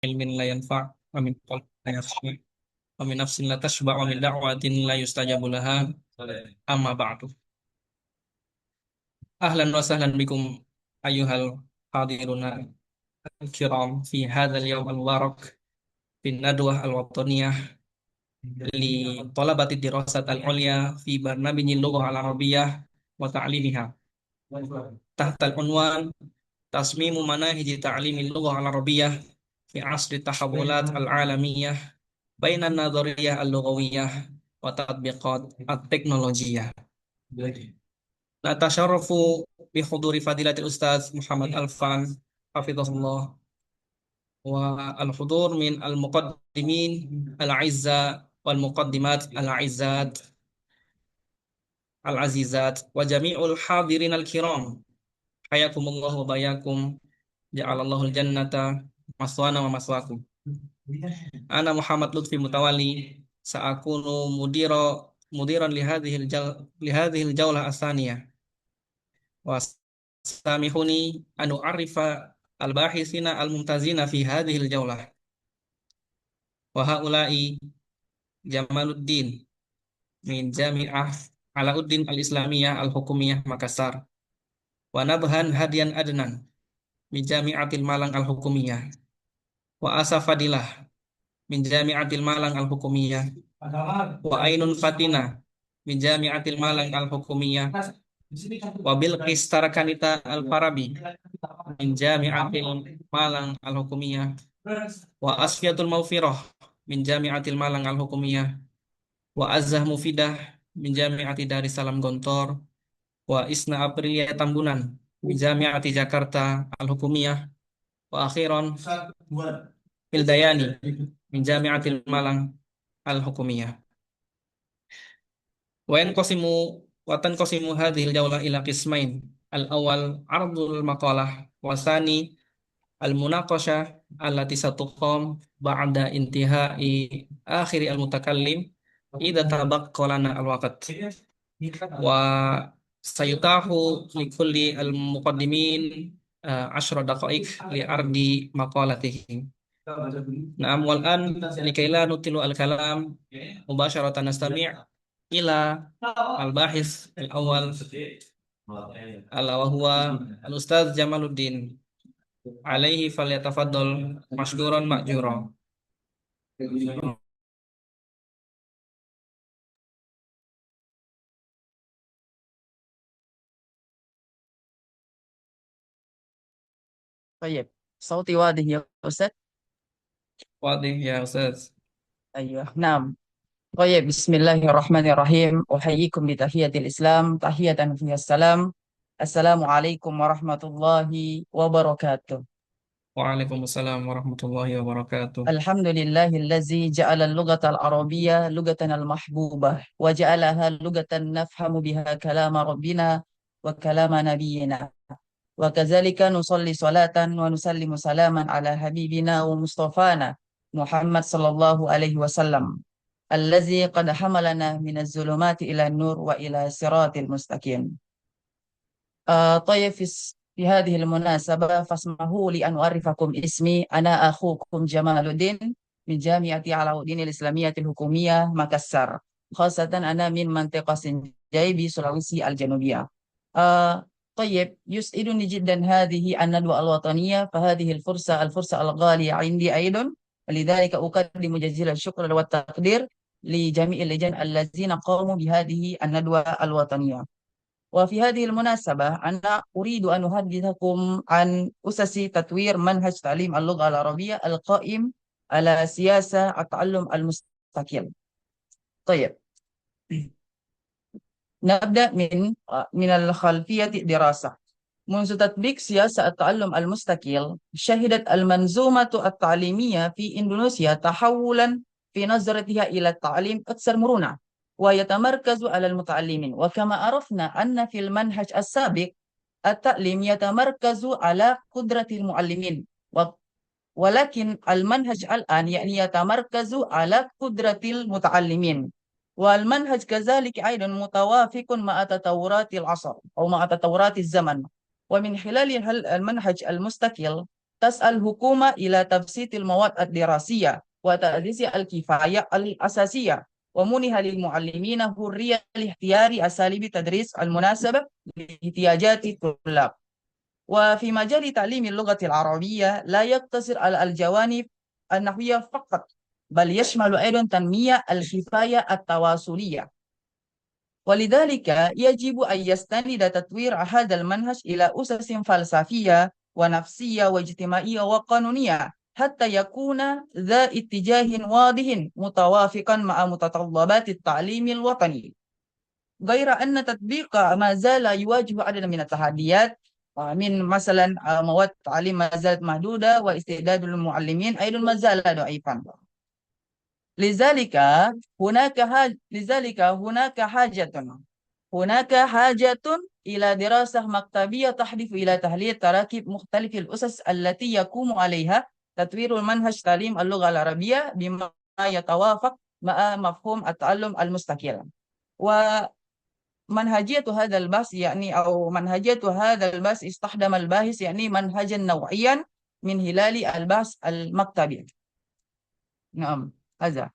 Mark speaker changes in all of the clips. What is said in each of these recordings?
Speaker 1: علم لا ينفع ومن قلب لا يخشع ومن نفس لا تشبع ومن دعوة لا يستجاب لها أما بعد أهلا وسهلا بكم أيها الحاضرون الكرام في هذا اليوم المبارك في الندوة الوطنية لطلبة الدراسات العليا في برنامج اللغة العربية وتعليمها تحت العنوان تصميم مناهج تعليم اللغة العربية في عصر التحولات العالمية بين النظرية اللغوية وتطبيقات التكنولوجيا. نتشرف بحضور فضيلة الأستاذ محمد الفان حفظه الله والحضور من المقدمين الأعزاء والمقدمات الأعزات العزيزات وجميع الحاضرين الكرام. حياكم الله وبياكم. Ja'alallahu al-jannata maswana wa maswakum. Ana Muhammad Lutfi Mutawali sa'akunu mudiran li hadhil jawlah as-saniyah wa samihuni anu arifa al-bahisina al-mumtazina fi hadhil jawlah wa haula'i Jamaluddin min Jami'ah Alauddin Al-Islamiyah Al-Hukumiyah Makassar wa Nabhan Hadian Adnan min Jami'atil Malang Al-Hukumiyah wa Asafadilah min Jami'atil Malang Al-Hukumiyah wa Ainun Fatina min Jami'atil Malang Al-Hukumiyah wa Bilqis Tarakanita Al-Farabi min Jami'atil Malang Al-Hukumiyah wa Asfiyatul Maufiroh min Jami'atil Malang Al-Hukumiyah wa Azzah Mufidah min Jami'ati Darussalam Gontor wa Isna Aprilia Tambunan min Jami'ati Jakarta Al-Hukumiyah wa akhiran Hildayani min Jami'atil Malang Al-Hukumiyah. Watan qasimu hadhil jawlah ila qismain. Al-awwal ardul maqalah wa tsani al-munaqashah allati satuqam ba'da intihai akhiri al-mutakallim idza tabaqqa lana al-waqt. Wa sayutahu li kulli al-muqaddimin 10 daqa'iq li ardi maqalatihi. Na'am wal an likay la nutilu al-kalam mubasharatan nastami' ila al-bahis al-awwal ala wa huwa al-ustadz Jamaluddin alaihi falyatafaddal mashkuran ma'jura.
Speaker 2: طيب، صوتي واضح يا أستاذ؟
Speaker 1: Wadih ya Ustaz.
Speaker 2: أيوه، نعم. طيب، بسم الله الرحمن الرحيم. أحييكم بتحية الإسلام، تحية فيها السلام. السلام عليكم ورحمة الله وبركاته.
Speaker 1: Waalaikumsalam warahmatullahi wabarakatuh.
Speaker 2: الحمد لله الذي جعل اللغة العربية لغتنا المحبوبة، وجعلها لغة نفهم بها كلام ربنا وكلام نبينا. وكذلك نصلي صلاة ونسلم سلاما على حبيبنا ومصطفانا محمد صلى الله عليه وسلم، الذي قد حملنا من الظلمات إلى النور وإلى صراط المستقيم. طيب، في هذه المناسبة فاسمحوا لي أن أعرفكم اسمي. أنا أخوكم جمال الدين من جامعة علاؤدين الإسلامية الحكومية مكسر، خاصة أنا من منطقة سنجاي بسلawesi الجنوبية. طيب، يسعدني جدا هذه الندوة الوطنية، فهذه الفرصة الغالية عندي أيضا، لذلك أقدم جزيل الشكر والتقدير لجميع اللجان الذين قاموا بهذه الندوة الوطنية. وفي هذه المناسبة أنا أريد أن أحدثكم عن أسس تطوير منهج تعليم اللغة العربية القائم على سياسة التعلم المستقل. طيب، نبدأ من الخلفية الدراسة. منذ تطبيق سياسة التعلم المستقل، شهدت المنظومة التعليمية في إندونيسيا تحولا في نظرتها إلى التعليم أكثر مرونة، ويتمركز على المتعلمين. وكما عرفنا أن في المنهج السابق التعليم يتمركز على قدرة المعلمين، ولكن المنهج الآن يعني يتمركز على قدرة المتعلمين. والمنهج كذلك أيضا متوافق مع تطورات العصر أو مع تطورات الزمن. ومن خلال المنهج المستقل تسعى الحكومة إلى تبسيط المواد الدراسية وتأسيس الكفاية الأساسية، ومنح للمعلمين حرية لاختيار أساليب التدريس المناسبة لاحتياجات الطلاب. وفي مجال تعليم اللغة العربية لا يقتصر على الجوانب النحوية فقط، بل يشمل أيضا تنمية الكفاية التواصلية. ولذلك يجب أن يستند تطوير هذا المنهج إلى أسس فلسفية ونفسية واجتماعية وقانونية، حتى يكون ذا اتجاه واضح متوافقا مع متطلبات التعليم الوطني. غير أن تطبيق ما زال يواجه عدد من التحديات، من مثلا مواد تعليم ما زالت محدودة، واستعداد المعلمين أيضا ما زال ضعيفا. لذلك هناك حاجة إلى دراسة مكتبية تهدف إلى تحليل تراكيب مختلف الأسس التي يقوم عليها تطوير المنهج تعليم اللغة العربية بما يتوافق مع مفهوم التعلم المستقل. ومنهجية هذا البحث أو منهجية هذا البحث استخدم الباحث منهجا نوعيا من خلال البحث المكتبي. نعم، هذا.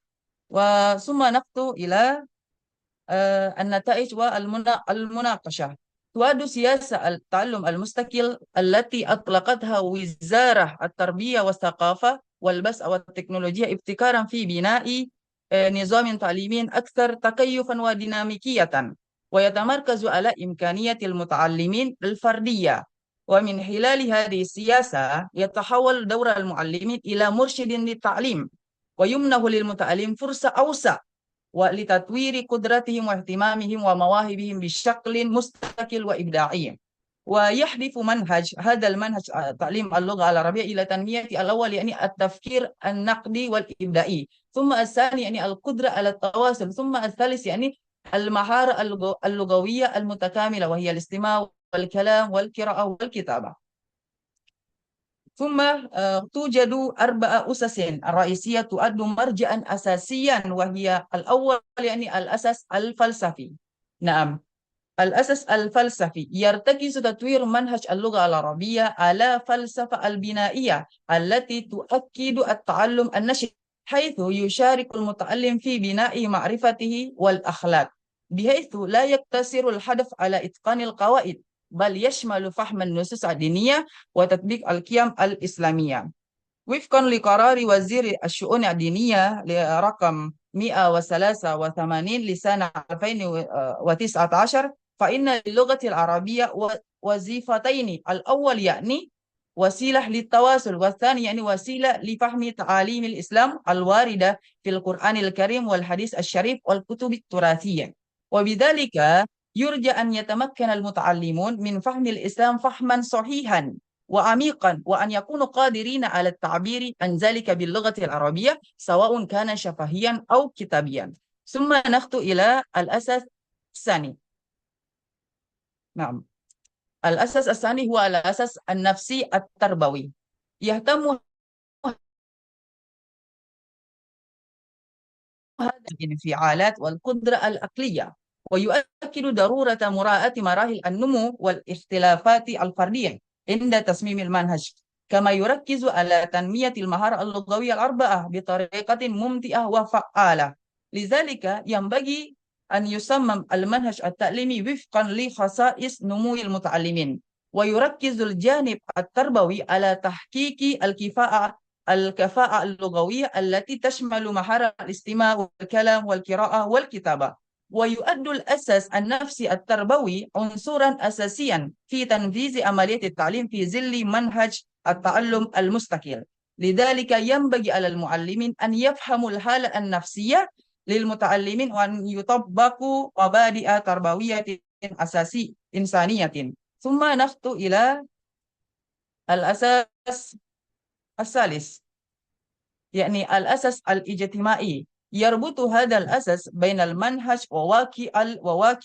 Speaker 2: وثم نخطو إلى النتائج والمناقشة. تعد سياسة التعلم المستقل التي أطلقتها وزارة التربية والثقافة والبحث والتكنولوجيا ابتكارا في بناء نظام تعليمي أكثر تكيفا وديناميكية، ويتمركز على إمكانية المتعلمين الفردية. ومن خلال هذه السياسة يتحول دور المعلمين إلى مرشد للتعليم، ويمنح للمتعلم فرصة أوسع ولتطوير قدرتهم واهتمامهم ومواهبهم بشكل مستقل وإبداعي. ويحدث هذا المنهج تعليم اللغة العربية إلى تنمية الأول التفكير النقدي والإبداعي، ثم الثاني القدرة على التواصل، ثم الثالث المهارة اللغوية المتكاملة، وهي الاستماع والكلام والقراءة والكتابة. ثم توجد 4 أسس رئيسية تؤد مرجعا أساسيا، وهي الأول الأساس الفلسفي. نعم، الأساس الفلسفي يرتكز تطوير منهج اللغة العربية على فلسفة البنائية التي تؤكد التعلم النشئ، حيث يشارك المتعلم في بناء معرفته والأخلاق، بحيث لا يقتصر الهدف على إتقان القواعد، بل يشمل فهم النصوص الدينية وتطبيق القيم الإسلامية. وفقا لقرار وزير الشؤون الدينية رقم 183 لسنة 2019، فإن اللغة العربية وظيفتين: الأول وسيلة للتواصل، والثاني وسيلة لفهم تعاليم الإسلام الواردة في القرآن الكريم والحديث الشريف والكتب التراثية. وبذلك يرجى أن يتمكن المتعلمون من فهم الإسلام فهما صحيحا وعميقا، وأن يكونوا قادرين على التعبير عن ذلك باللغة العربية، سواء كان شفهيا أو كتابيا. ثم نخطو إلى الأساس الثاني. نعم، الأساس الثاني هو الأساس النفسي التربوي. يهتم هذا الانفعالات والقدرة العقلية، ويؤكد ضرورة مراعاة مراحل النمو والاختلافات الفردية عند تصميم المنهج، كما يركز على تنمية المهارة اللغوية ال4 بطريقة ممتعة وفعالة. لذلك ينبغي أن يصمم المنهج التعليمي وفقا لخصائص نمو المتعلمين، ويركز الجانب التربوي على تحقيق الكفاءة اللغوية التي تشمل مهارة الاستماع والكلام والقراءة والكتابة. ويؤد الأساس النفسي التربوي عنصرا أساسيا في تنفيذ عملية التعليم في ظل منهج التعلم المستقل. لذلك ينبغي على المعلمين أن يفهموا الحالة النفسية للمتعلمين، وأن يطبقوا مبادئ تربوية أساسية إنسانية. ثم نخطو إلى الأساس الثالث، الأساس الاجتماعي. يربط هذا الأساس بين المنهج وواقع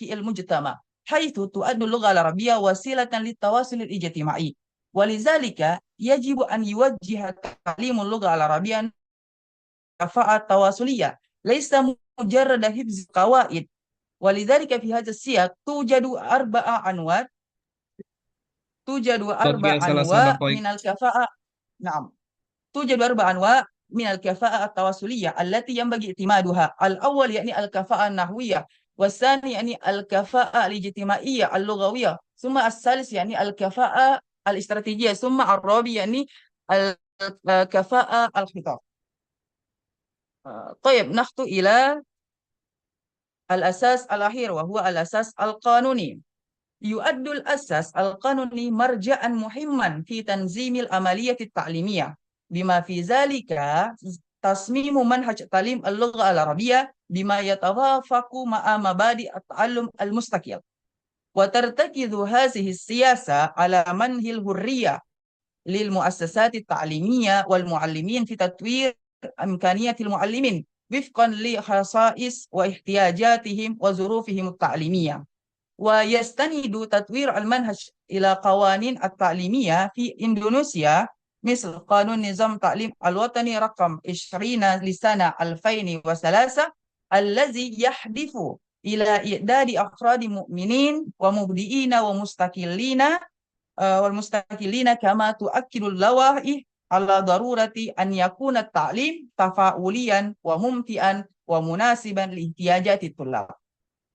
Speaker 2: المجتمع، حيث تؤد اللغة العربية وسيلة للتواصل الاجتماعي. ولذلك يجب أن يوجه تعليم اللغة العربية كفاءة تواصلية، ليس مجرد حفظ قواعد. ولذلك في هذا السياق توجد
Speaker 1: Luar biasa lah sahabat
Speaker 2: أربع
Speaker 1: Poik.
Speaker 2: أنواع من الكفاءة. نعم. توجد أربع أنواع من الكفاءة التواصلية التي ينبغي اعتمادها. الأول يعني الكفاءة النحوية، والثاني يعني الكفاءة الاجتماعية اللغوية، ثم الثالث يعني الكفاءة الاستراتيجية، ثم الرابع يعني الكفاءة الخطاب. طيب نخطو إلى الأساس الأخير وهو الأساس القانوني. يؤد الأساس القانوني مرجعا مهما في تنظيم العملية التعليمية، بما في ذلك تصميم منهج تعليم اللغة العربية بما يتوافق مع مبادئ التعلم المستقل. وترتكز هذه السياسة على منح الحرية للمؤسسات التعليمية والمعلمين في تطوير إمكانية المعلمين وفقا لخصائص واحتياجاتهم وظروفهم التعليمية. ويستند تطوير المنهج إلى قوانين التعليمية في إندونيسيا، مثل قانون نظام تعليم الوطني رقم 20 لسنة 2003، الذي يهدف إلى إعداد أفراد مؤمنين ومبدئين ومستقلين والمستقلين، كما تؤكد اللوائح على ضرورة أن يكون التعليم تفاعليا وممتعا ومناسبا لاحتياجات الطلاب.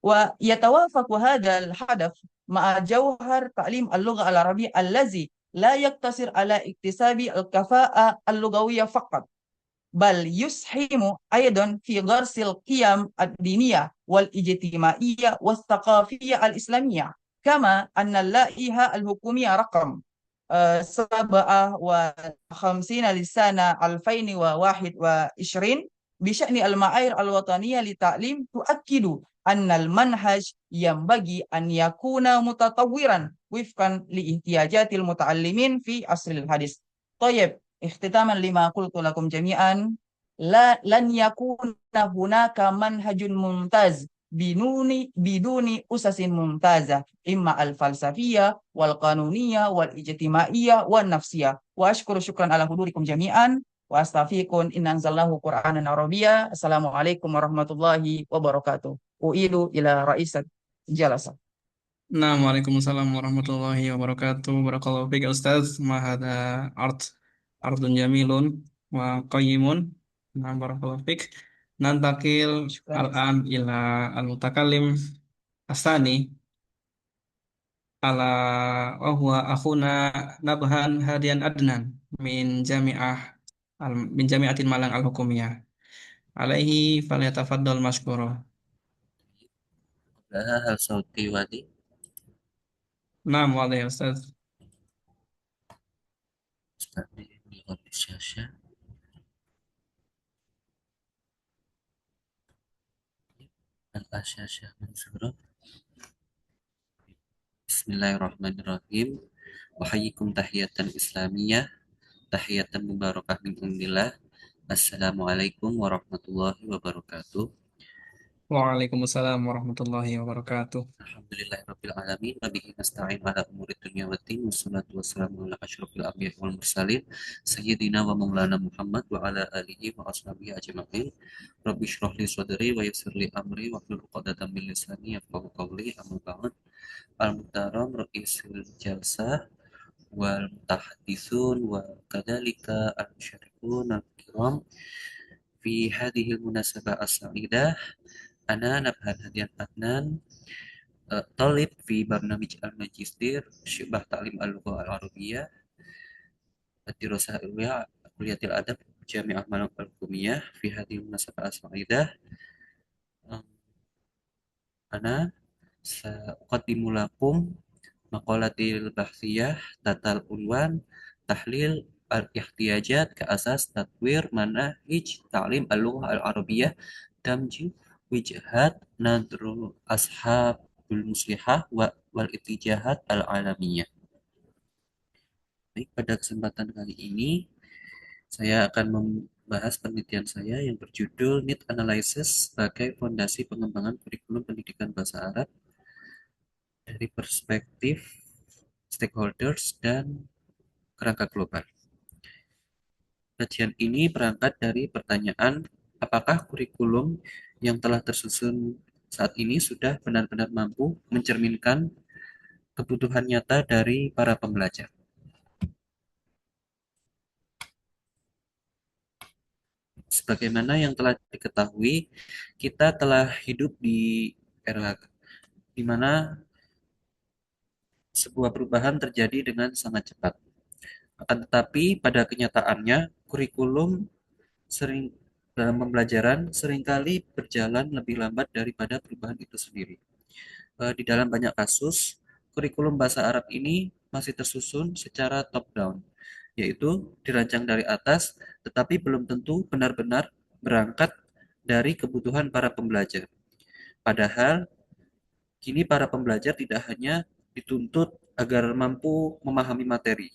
Speaker 2: ويتوافق هذا الهدف مع جوهر تعليم اللغة العربية الذي لا يقتصر على اكتساب الكفاءة اللغوية فقط، بل يسهم أيضا في غرس القيم الدينية والاجتماعية والثقافية الإسلامية. كما أن اللائحة الحكومية رقم 57 لسنة 2021 بشأن المعايير الوطنية للتعليم تؤكد أن المنهج ينبغي أن يكون متطورا وفقا لاحتياجات المتعلمين في عصر الحديث. طيب، اختتاما لما قلت لكم جميعا، لن يكون هناك منهج ممتاز بدون أسس ممتازة، إما الفلسفية والقانونية والاجتماعية والنفسية. وأشكر شكرا على حضوركم جميعا، وأستغفركم إن أنزلناه قرآنا عربيا. السلام عليكم ورحمة الله وبركاته. أعيد إلى رئيس الجلسة.
Speaker 1: Nah, Waalaikumsalam warahmatullahi wabarakatuh. Barakallahu fiik ya Ustaz. Ma hadza art ardun jamilun wa qayyimun. Nah, barakallahu fiik. Nantakil
Speaker 2: شكرا.
Speaker 1: al-an ila al-mutakallim asani ala wa huwa akhuna Nabhan Hadian Adnan min Jami'ah min Jami'atin Malang Al-Hukumiyah. Alaihi falyatafaddal maskura.
Speaker 3: هل صوتي واضح؟
Speaker 1: Naam, wa alaihi Ustaz.
Speaker 3: استعمل لغة الشاشة. الشاشة منشورة. بسم الله الرحمن الرحيم. أحييكم تحية إسلامية، تحية مباركة من عند الله. السلام عليكم ورحمة الله وبركاته.
Speaker 1: Waalaikumsalam warahmatullahi wabarakatuh.
Speaker 3: الحمد لله رب العالمين وبه نستعين على أمور الدنيا والدين والصلاة والسلام على أشرف الأنبياء والمرسلين سيدنا ومولانا محمد وعلى آله وأصحابه أجمعين. رب اشرح لي صدري ويسر لي أمري واحلل عقدة من لساني يفقهوا قولي. أما بعد. المحترم رئيس الجلسة والمتحدثون وكذلك المشاركون الكرام في هذه المناسبة السعيدة، أنا نبهان هديان أدنان، طالب في برنامج الماجستير شبه تعليم اللغة العربية الدراسة العليا كلية الأدب جامعة ملك الحكومية. في هذه المناسبة السعيدة أنا سأقدم لكم مقالتي البحثية ذات العنوان تحليل الاحتياجات كأساس تطوير مناهج تعليم اللغة العربية، دمج وجهات نظر أصحاب المصلحة والاتجاهات العالمية. Baik, pada kesempatan kali ini saya akan membahas penelitian saya yang berjudul Need Analysis sebagai fondasi pengembangan kurikulum pendidikan bahasa Arab dari perspektif stakeholders dan kerangka global. Kajian ini berangkat dari pertanyaan, apakah kurikulum yang telah tersusun saat ini sudah benar-benar mampu mencerminkan kebutuhan nyata dari para pembelajar. Sebagaimana yang telah diketahui, kita telah hidup di era di mana sebuah perubahan terjadi dengan sangat cepat. Akan tetapi pada kenyataannya, kurikulum sering dalam pembelajaran seringkali berjalan lebih lambat daripada perubahan itu sendiri. Di dalam banyak kasus, kurikulum bahasa Arab ini masih tersusun secara top-down, yaitu dirancang dari atas, tetapi belum tentu benar-benar berangkat dari kebutuhan para pembelajar. Padahal, kini para pembelajar tidak hanya dituntut agar mampu memahami materi,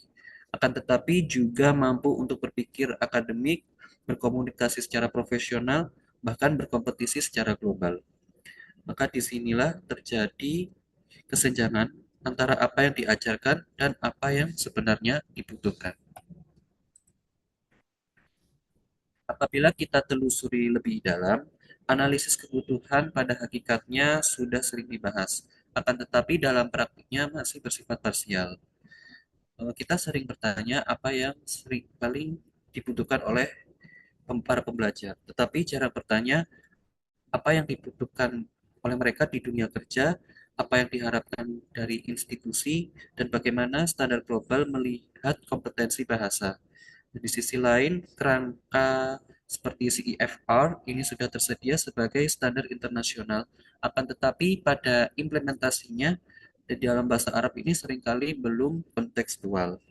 Speaker 3: akan tetapi juga mampu untuk berpikir akademik, berkomunikasi secara profesional, bahkan berkompetisi secara global. Maka disinilah terjadi kesenjangan antara apa yang diajarkan dan apa yang sebenarnya dibutuhkan. Apabila kita telusuri lebih dalam, analisis kebutuhan pada hakikatnya sudah sering dibahas, akan tetapi dalam praktiknya masih bersifat parsial. Kita sering bertanya apa yang sering paling dibutuhkan oleh para pembelajar, tetapi jarang bertanya apa yang dibutuhkan oleh mereka di dunia kerja, apa yang diharapkan dari institusi, dan bagaimana standar global melihat kompetensi bahasa. Dan di sisi lain, kerangka seperti CEFR ini sudah tersedia sebagai standar internasional, akan tetapi pada implementasinya di dalam bahasa Arab ini seringkali belum kontekstual.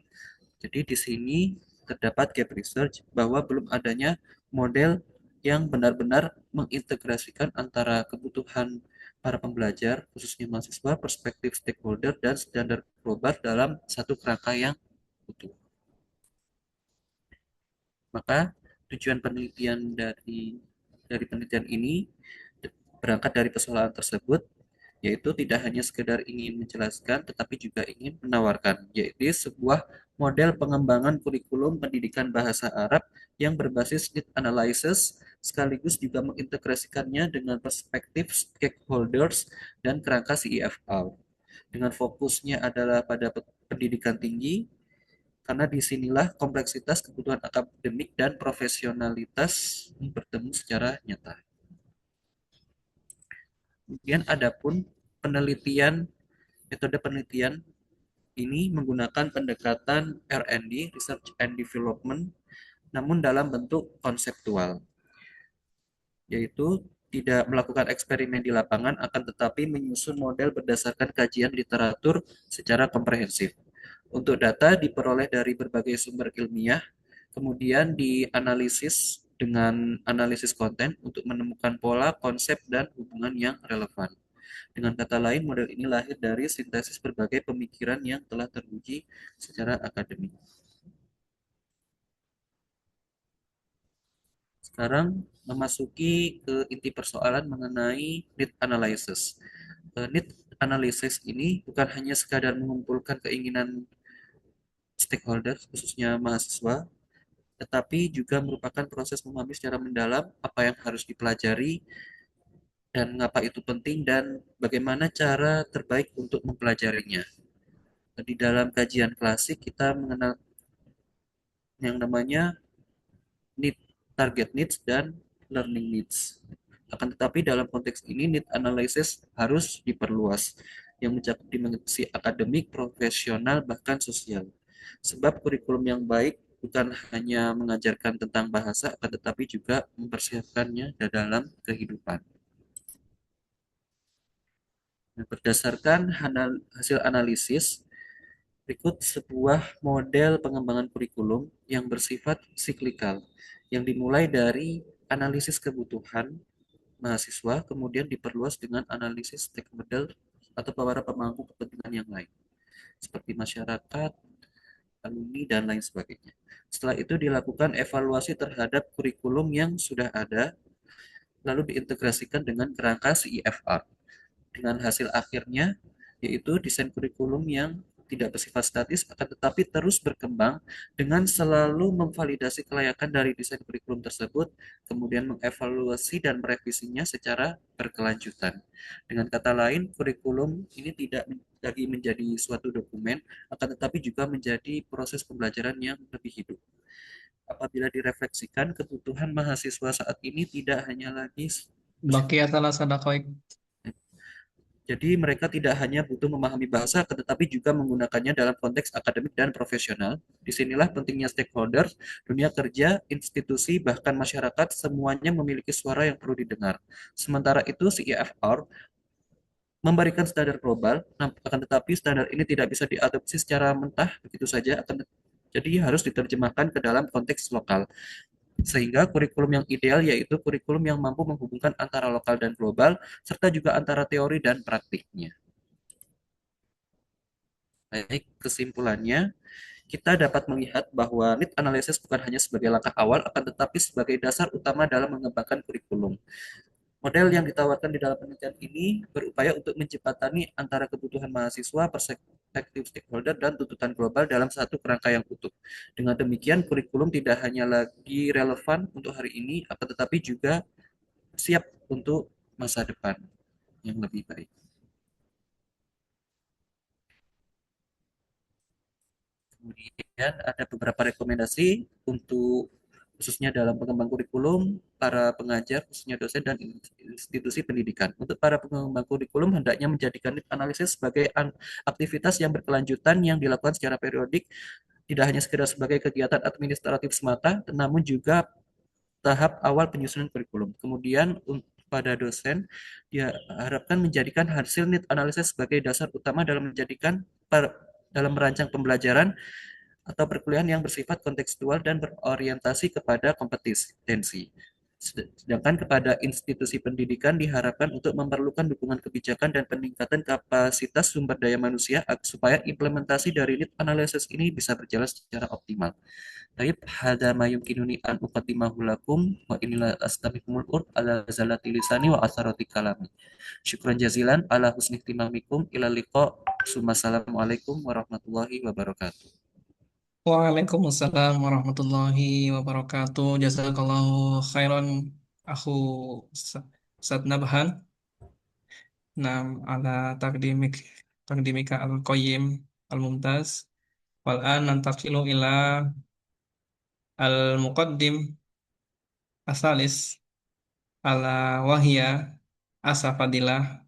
Speaker 3: Jadi di sini terdapat gap research bahwa belum adanya model yang benar-benar mengintegrasikan antara kebutuhan para pembelajar, khususnya mahasiswa, perspektif stakeholder, dan standar global dalam satu kerangka yang utuh. Maka tujuan penelitian dari penelitian ini berangkat dari persoalan tersebut, yaitu tidak hanya sekedar ingin menjelaskan tetapi juga ingin menawarkan, yaitu sebuah model pengembangan kurikulum pendidikan bahasa Arab yang berbasis need analysis sekaligus juga mengintegrasikannya dengan perspektif stakeholders dan kerangka CEFR. Dengan fokusnya adalah pada pendidikan tinggi, karena disinilah kompleksitas kebutuhan akademik dan profesionalitas bertemu secara nyata. Kemudian adapun penelitian, metode penelitian ini menggunakan pendekatan R&D, Research and Development, namun dalam bentuk konseptual, yaitu tidak melakukan eksperimen di lapangan, akan tetapi menyusun model berdasarkan kajian literatur secara komprehensif. Untuk data diperoleh dari berbagai sumber ilmiah, kemudian dianalisis dengan analisis konten untuk menemukan pola, konsep, dan hubungan yang relevan. Dengan kata lain, model ini lahir dari sintesis berbagai pemikiran yang telah teruji secara akademik. Sekarang memasuki ke inti persoalan mengenai need analysis. Need analysis ini bukan hanya sekadar mengumpulkan keinginan stakeholder, khususnya mahasiswa, tetapi juga merupakan proses memahami secara mendalam apa yang harus dipelajari dan mengapa itu penting dan bagaimana cara terbaik untuk mempelajarinya. Di dalam kajian klasik kita mengenal yang namanya need, target needs, dan learning needs. Akan tetapi dalam konteks ini need analysis harus diperluas yang mencakup dimensi akademik, profesional, bahkan sosial. Sebab kurikulum yang baik bukan hanya mengajarkan tentang bahasa, akan tetapi juga mempersiapkannya dalam kehidupan. Berdasarkan hasil analisis, berikut sebuah model pengembangan kurikulum yang bersifat siklikal, yang dimulai dari analisis kebutuhan mahasiswa, kemudian diperluas dengan analisis stakeholder atau para pemangku kepentingan yang lain, seperti masyarakat, alumni, dan lain sebagainya. Setelah itu dilakukan evaluasi terhadap kurikulum yang sudah ada, lalu diintegrasikan dengan kerangka CEFR. Dengan hasil akhirnya, yaitu desain kurikulum yang tidak bersifat statis, akan tetapi terus berkembang dengan selalu memvalidasi kelayakan dari desain kurikulum tersebut, kemudian mengevaluasi dan merevisinya secara berkelanjutan. Dengan kata lain, kurikulum ini tidak lagi menjadi suatu dokumen, akan tetapi juga menjadi proses pembelajaran yang lebih hidup. Apabila direfleksikan, kebutuhan mahasiswa saat ini tidak hanya lagi
Speaker 1: Baqiyatalah sadaqaik.
Speaker 3: jadi mereka tidak hanya butuh memahami bahasa, tetapi juga menggunakannya dalam konteks akademik dan profesional. Disinilah pentingnya stakeholder, dunia kerja, institusi, bahkan masyarakat, semuanya memiliki suara yang perlu didengar. Sementara itu, CIFR memberikan standar global, akan tetapi standar ini tidak bisa diadopsi secara mentah begitu saja, jadi harus diterjemahkan ke dalam konteks lokal. Sehingga kurikulum yang ideal yaitu kurikulum yang mampu menghubungkan antara lokal dan global, serta juga antara teori dan praktiknya. Baik, kesimpulannya, kita dapat melihat bahwa need analysis bukan hanya sebagai langkah awal, akan tetapi sebagai dasar utama dalam mengembangkan kurikulum. Model yang ditawarkan di dalam penelitian ini berupaya untuk menjembatani antara kebutuhan mahasiswa, perspektif stakeholder, dan tuntutan global dalam satu kerangka yang utuh. Dengan demikian, kurikulum tidak hanya lagi relevan untuk hari ini, akan tetapi juga siap untuk masa depan yang lebih baik. Kemudian ada beberapa rekomendasi untuk khususnya dalam pengembang kurikulum, para pengajar, khususnya dosen dan institusi pendidikan. Untuk para pengembang kurikulum, hendaknya menjadikan analisis sebagai aktivitas yang berkelanjutan yang dilakukan secara periodik, tidak hanya sekedar sebagai kegiatan administratif semata, namun juga tahap awal penyusunan kurikulum. Kemudian pada dosen diharapkan menjadikan hasil need analysis sebagai dasar utama dalam dalam merancang pembelajaran atau perkuliahan yang bersifat kontekstual dan berorientasi kepada kompetensi. Sedangkan kepada institusi pendidikan diharapkan untuk memerlukan dukungan kebijakan dan peningkatan kapasitas sumber daya manusia supaya implementasi dari need analysis ini bisa berjalan secara optimal. Taib hada ma yumkinuni an uqaddimahu lakum wa inilah astamikumul urd ala zalati lisani wa asarati kalami. Syukran jazilan ala husni ihtimamikum ila liqa. Assalamualaikum warahmatullahi wabarakatuh.
Speaker 1: Waalaikumsalam warahmatullahi wabarakatuh. Jazakallahu khairan aku Ustaz Nabhan. Nam ala takdimika al-qayyim al-mumtaz. Wal'an nantakilu ila al-muqaddim asalis ala wahya asafadillah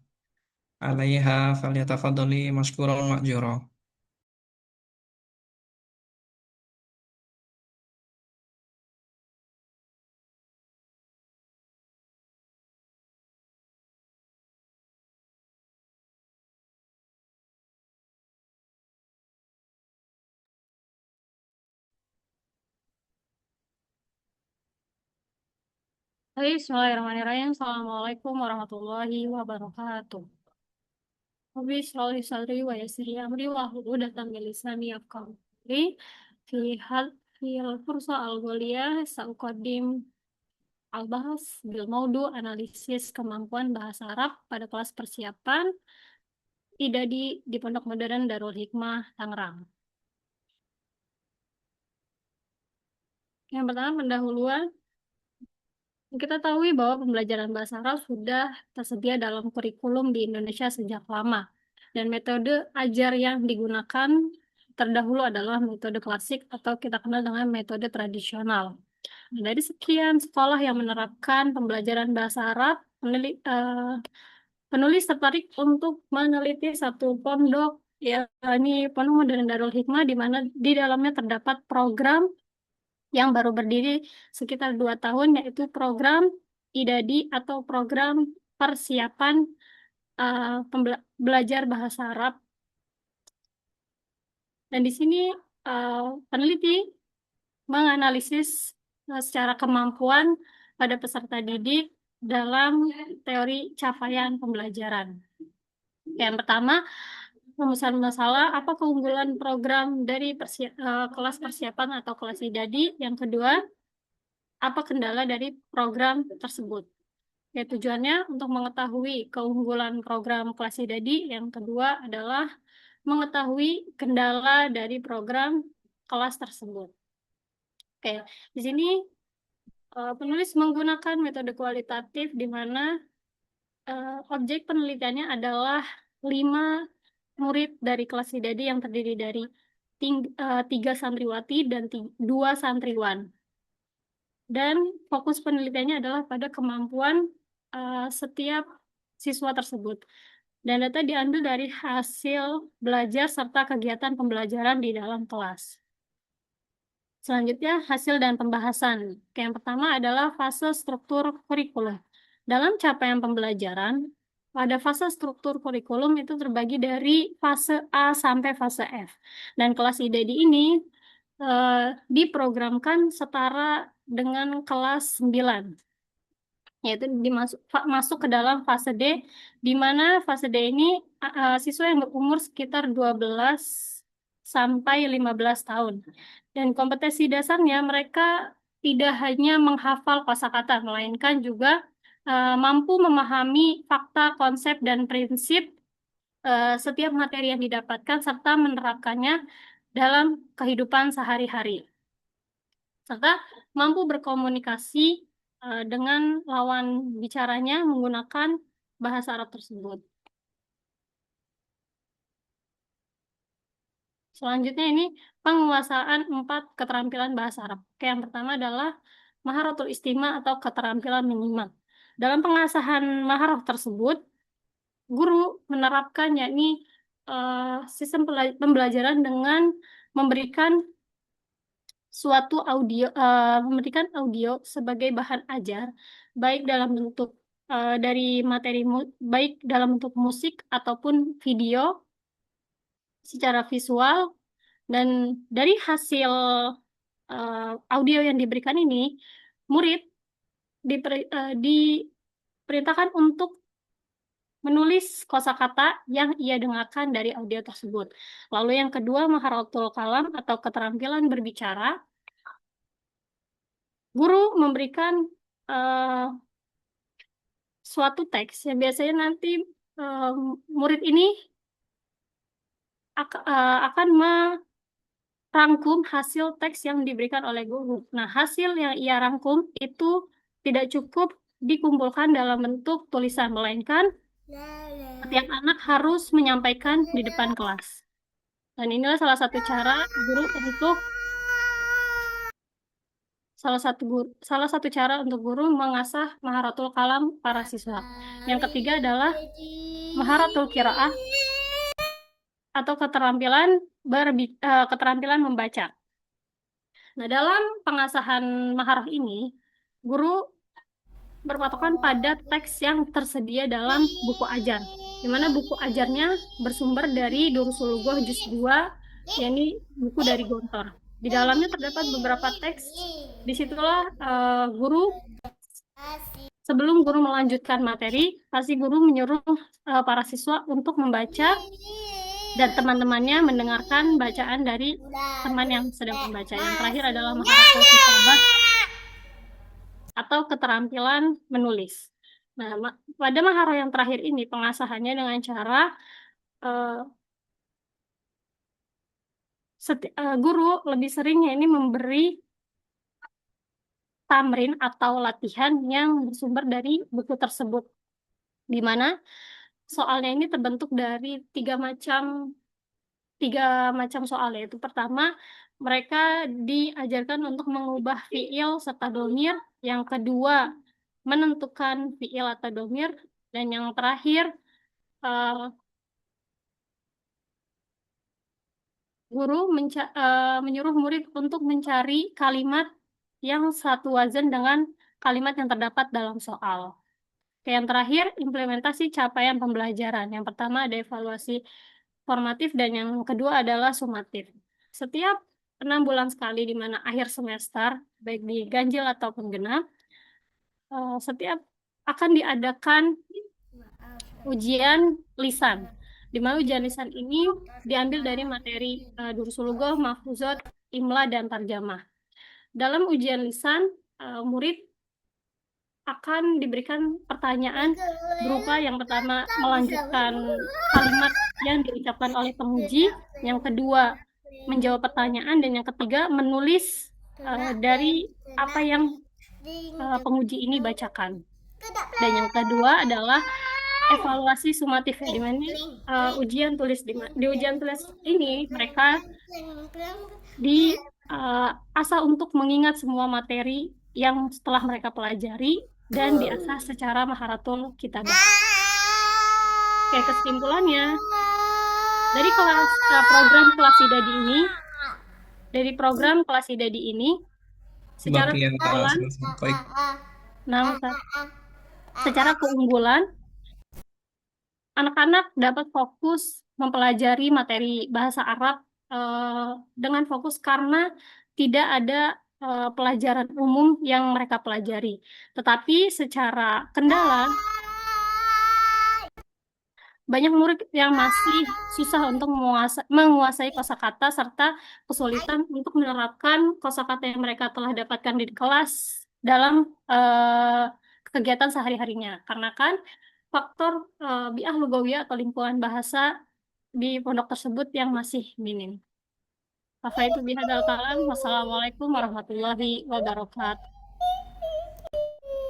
Speaker 1: alaiha falyatafadhali mashkuran ma'jura.
Speaker 4: Hai, bismillahirrahmanirrahim. Assalamualaikum warahmatullahi wabarakatuh. Rabbi shrah li sadri wa yassir li amri wahlul 'uqdatam min lisani yafqahu qawli. Fi hal fil fursa al-ghaliyah sauqadim al-bahas bil maudu analisis kemampuan bahasa Arab pada kelas persiapan tidak di Pondok Modern Darul Hikmah Tangerang. Yang pertama pendahuluan. Kita tahu bahwa pembelajaran bahasa Arab sudah tersedia dalam kurikulum di Indonesia sejak lama. Dan metode ajar yang digunakan terdahulu adalah metode klasik atau kita kenal dengan metode tradisional. Nah, dari sekian sekolah yang menerapkan pembelajaran bahasa Arab, penulis tertarik untuk meneliti satu pondok, yakni Pondok Modern Darul Hikmah, di mana di dalamnya terdapat program yang baru berdiri sekitar 2 tahun, yaitu program IDADI atau program persiapan belajar bahasa Arab. Dan di sini peneliti menganalisis secara kemampuan pada peserta didik dalam teori capaian pembelajaran. Yang pertama, rumusan masalah, apa keunggulan program dari kelas persiapan atau kelas IDADI. Yang kedua, apa kendala dari program tersebut. Ya, tujuannya untuk mengetahui keunggulan program kelas IDADI. Yang kedua adalah mengetahui kendala dari program kelas tersebut. Oke, di sini penulis menggunakan metode kualitatif di mana objek penelitiannya adalah 5 murid dari kelas IDADI yang terdiri dari 3 santriwati dan 2 santriwan. dan fokus penelitiannya adalah pada kemampuan setiap siswa tersebut. Dan data diambil dari hasil belajar serta kegiatan pembelajaran di dalam kelas. Selanjutnya, hasil dan pembahasan. Yang pertama adalah fase struktur kurikulum. Dalam capaian pembelajaran, pada fase struktur kurikulum itu terbagi dari fase A sampai fase F. Dan kelas IDD ini diprogramkan setara dengan kelas 9, yaitu masuk ke dalam fase D, di mana fase D ini siswa yang berumur sekitar 12 sampai 15 tahun. Dan kompetensi dasarnya mereka tidak hanya menghafal kosakata, melainkan juga mampu memahami fakta, konsep, dan prinsip setiap materi yang didapatkan serta menerapkannya dalam kehidupan sehari-hari. Serta mampu berkomunikasi dengan lawan bicaranya menggunakan bahasa Arab tersebut. Selanjutnya ini penguasaan 4 keterampilan bahasa Arab. Oke, yang pertama adalah maharatul istima atau keterampilan menyimak. Dalam pengasahan maharah tersebut, guru menerapkan yakni sistem pembelajaran dengan memberikan suatu audio, memberikan audio sebagai bahan ajar, baik dalam bentuk dari materi, baik dalam bentuk musik ataupun video secara visual, dan dari hasil audio yang diberikan ini, murid diperintahkan untuk menulis kosakata yang ia dengarkan dari audio tersebut. Lalu yang kedua, maharatul kalam atau keterampilan berbicara. Guru memberikan suatu teks yang biasanya nanti murid ini akan merangkum hasil teks yang diberikan oleh guru. Nah, hasil yang ia rangkum itu tidak cukup dikumpulkan dalam bentuk tulisan, melainkan setiap anak harus menyampaikan di depan kelas. Dan inilah salah satu cara guru untuk salah satu cara untuk guru mengasah maharatul kalam para siswa. Yang ketiga adalah maharatul qiraah atau keterampilan membaca. Nah, dalam pengasahan maharah ini, guru berpatokan pada teks yang tersedia dalam buku ajar, di mana buku ajarnya bersumber dari Durusul Lughoh Juz 2, yakni buku dari Gontor. Di dalamnya terdapat beberapa teks. Disitulah sebelum guru melanjutkan materi, pasti guru menyuruh para siswa untuk membaca dan teman-temannya mendengarkan bacaan dari teman yang sedang membaca. Yang terakhir adalah maharatul kitabah atau keterampilan menulis. Nah, pada maharah yang terakhir ini pengasahannya dengan cara guru lebih seringnya ini memberi tamrin atau latihan yang bersumber dari buku tersebut, di mana soalnya ini terbentuk dari tiga macam soal, yaitu pertama, mereka diajarkan untuk mengubah fiil serta domir, yang kedua menentukan fiil atau domir, dan yang terakhir guru menyuruh murid untuk mencari kalimat yang satu wazan dengan kalimat yang terdapat dalam soal. Yang terakhir, implementasi capaian pembelajaran. Yang pertama ada evaluasi formatif dan yang kedua adalah sumatif. Setiap 6 bulan sekali, di mana akhir semester, baik di ganjil ataupun genap, setiap akan diadakan ujian lisan, di mana ujian lisan ini diambil dari materi Durusul Lughoh, Mahfuzat, Imla, dan Tarjamah. Dalam ujian lisan, murid akan diberikan pertanyaan berupa yang pertama melanjutkan kalimat yang diucapkan oleh penguji, yang kedua menjawab pertanyaan, dan yang ketiga menulis dari apa yang penguji ini bacakan. Dan yang kedua adalah evaluasi sumatif, di mana ujian tulis di ujian tulis ini mereka diasah untuk mengingat semua materi yang setelah mereka pelajari dan diasah secara maharatul kitabah. Oke, kesimpulannya, dari program kelas IDADI ini, secara
Speaker 1: Baki yang
Speaker 4: keunggulan,
Speaker 1: selesai. Baik.
Speaker 4: nah, Ustaz, secara keunggulan, anak-anak dapat fokus mempelajari materi bahasa Arab eh, dengan fokus karena tidak ada pelajaran umum yang mereka pelajari. Tetapi secara kendala, banyak murid yang masih susah untuk menguasai kosakata serta kesulitan untuk menerapkan kosakata yang mereka telah dapatkan di kelas dalam kegiatan sehari-harinya. Karena kan faktor bi'ah lugawiyah atau lingkungan bahasa di pondok tersebut yang masih minim. Itu bihadal kalam. Wassalamualaikum warahmatullahi wabarakatuh.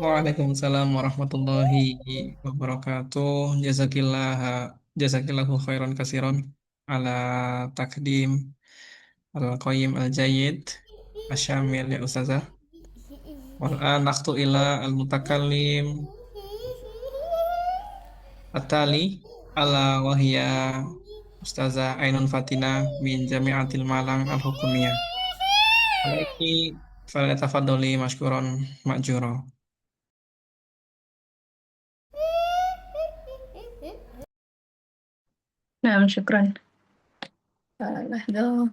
Speaker 1: Waalaikumsalam warahmatullahi wabarakatuh. Jazakillahu khairan kasiron ala takdim al-qayyim al-jayyid asyamil ya ustazah. Wal'an naqtu ila al-mutakallim at-tali ala wahya ustazah Ainun Fatina min Jami'atil Malang al-Hukumiyah. Alaiki falyatafaddali mashkuran ma'jura.
Speaker 5: نعم شكرا. لحظة.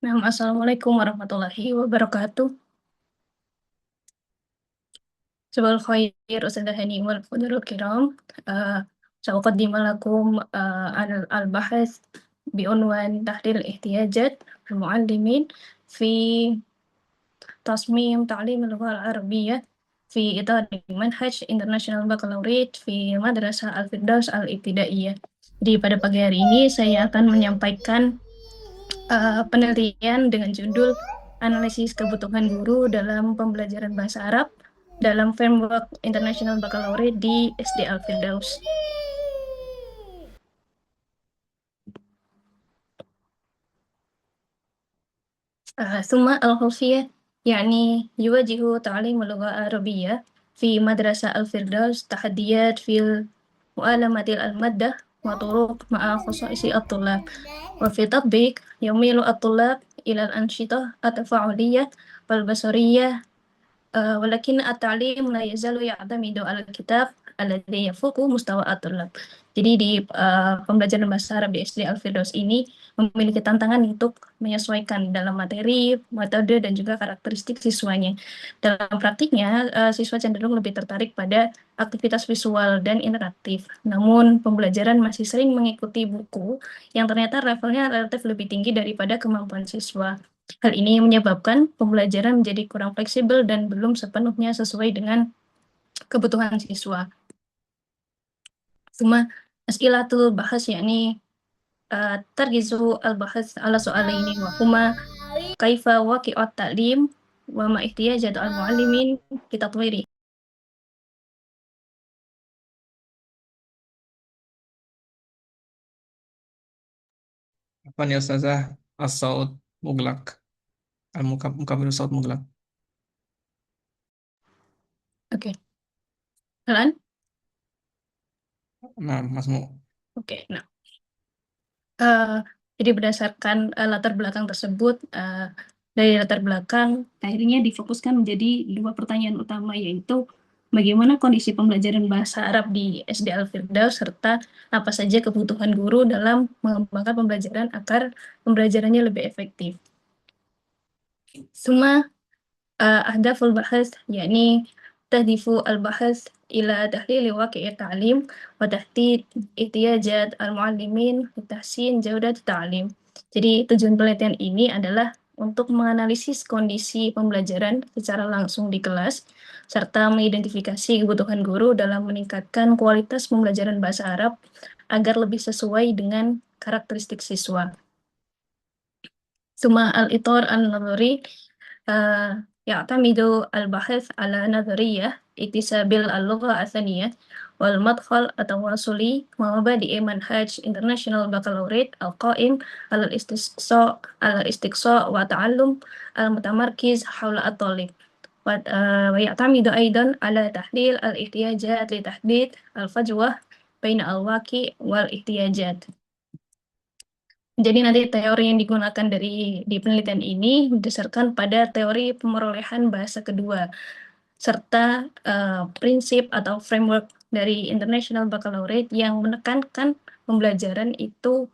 Speaker 5: نعم السلام عليكم ورحمة الله وبركاته. صباح الخير أستاذ هاني والحضور الكرام. سأقدم لكم عن البحث بعنوان تحليل الاحتياجات المعلمين في تصميم تعليم اللغة العربية في إطار منهج International Baccalaureate في Madrasah Al-Firdaus Al-Ibtidaiyah. Jadi pada pagi hari ini saya akan menyampaikan penelitian dengan judul Analisis Kebutuhan Guru dalam Pembelajaran Bahasa Arab dalam Framework International Baccalaureate di SD Al-Firdaus. ثم الخلفية يعني يواجه تعليم اللغة العربية في مدرسة الفردوس تحديات في مؤالمة المادة وطرق مع خصائص الطلاب، وفي تطبيق يميل الطلاب إلى الأنشطة التفاعلية والبصرية، ولكن التعليم لا يزال يعتمد على الكتاب الذي يفوق مستوى الطلاب. Jadi di pembelajaran bahasa Arab di SD Al-Firdaus ini memiliki tantangan untuk menyesuaikan dalam materi, metode, dan juga karakteristik siswanya. Dalam praktiknya, siswa cenderung lebih tertarik pada aktivitas visual dan interaktif. Namun, pembelajaran masih sering mengikuti buku yang ternyata levelnya relatif lebih tinggi daripada kemampuan siswa. Hal ini menyebabkan pembelajaran menjadi kurang fleksibel dan belum sepenuhnya sesuai dengan kebutuhan siswa. ثم أسئلة البحث يعني تركز البحث على سؤالين وهما كيف واقع التعليم وما احتياجات المعلمين لتطويره.
Speaker 1: Apa nih ustazah? As-saud muglak. Al-mukabir saud muglak.
Speaker 5: Oke. الآن
Speaker 1: Nah, Masmu.
Speaker 5: oke. Nah, jadi berdasarkan latar belakang tersebut, dari latar belakang akhirnya difokuskan menjadi dua pertanyaan utama, yaitu bagaimana kondisi pembelajaran bahasa Arab di SD Al-Firdaus serta apa saja kebutuhan guru dalam mengembangkan pembelajaran agar pembelajarannya lebih efektif. ثم أهداف البحث يعني تهدف البحث إلى تحليل واقع التعليم وتحديد احتياجات المعلمين لتحسين جودة التعليم. Jadi tujuan penelitian ini adalah untuk menganalisis kondisi pembelajaran secara langsung di kelas serta mengidentifikasi kebutuhan guru dalam meningkatkan kualitas pembelajaran bahasa Arab agar lebih sesuai dengan karakteristik siswa. ثم الإطار النظري يعتمد البحث على نظرية اكتساب اللغة الثانية والمدخل التواصلي ومبادئ منهج International Baccalaureate القائم على الاستقصاء والتعلم المتمركز حول الطالب. ويعتمد أيضا على تحليل الاحتياجات لتحديد الفجوة بين الواقع والاحتياجات. Jadi nanti teori yang digunakan di penelitian ini berdasarkan pada teori pemerolehan bahasa kedua serta prinsip atau framework dari International Baccalaureate yang menekankan pembelajaran itu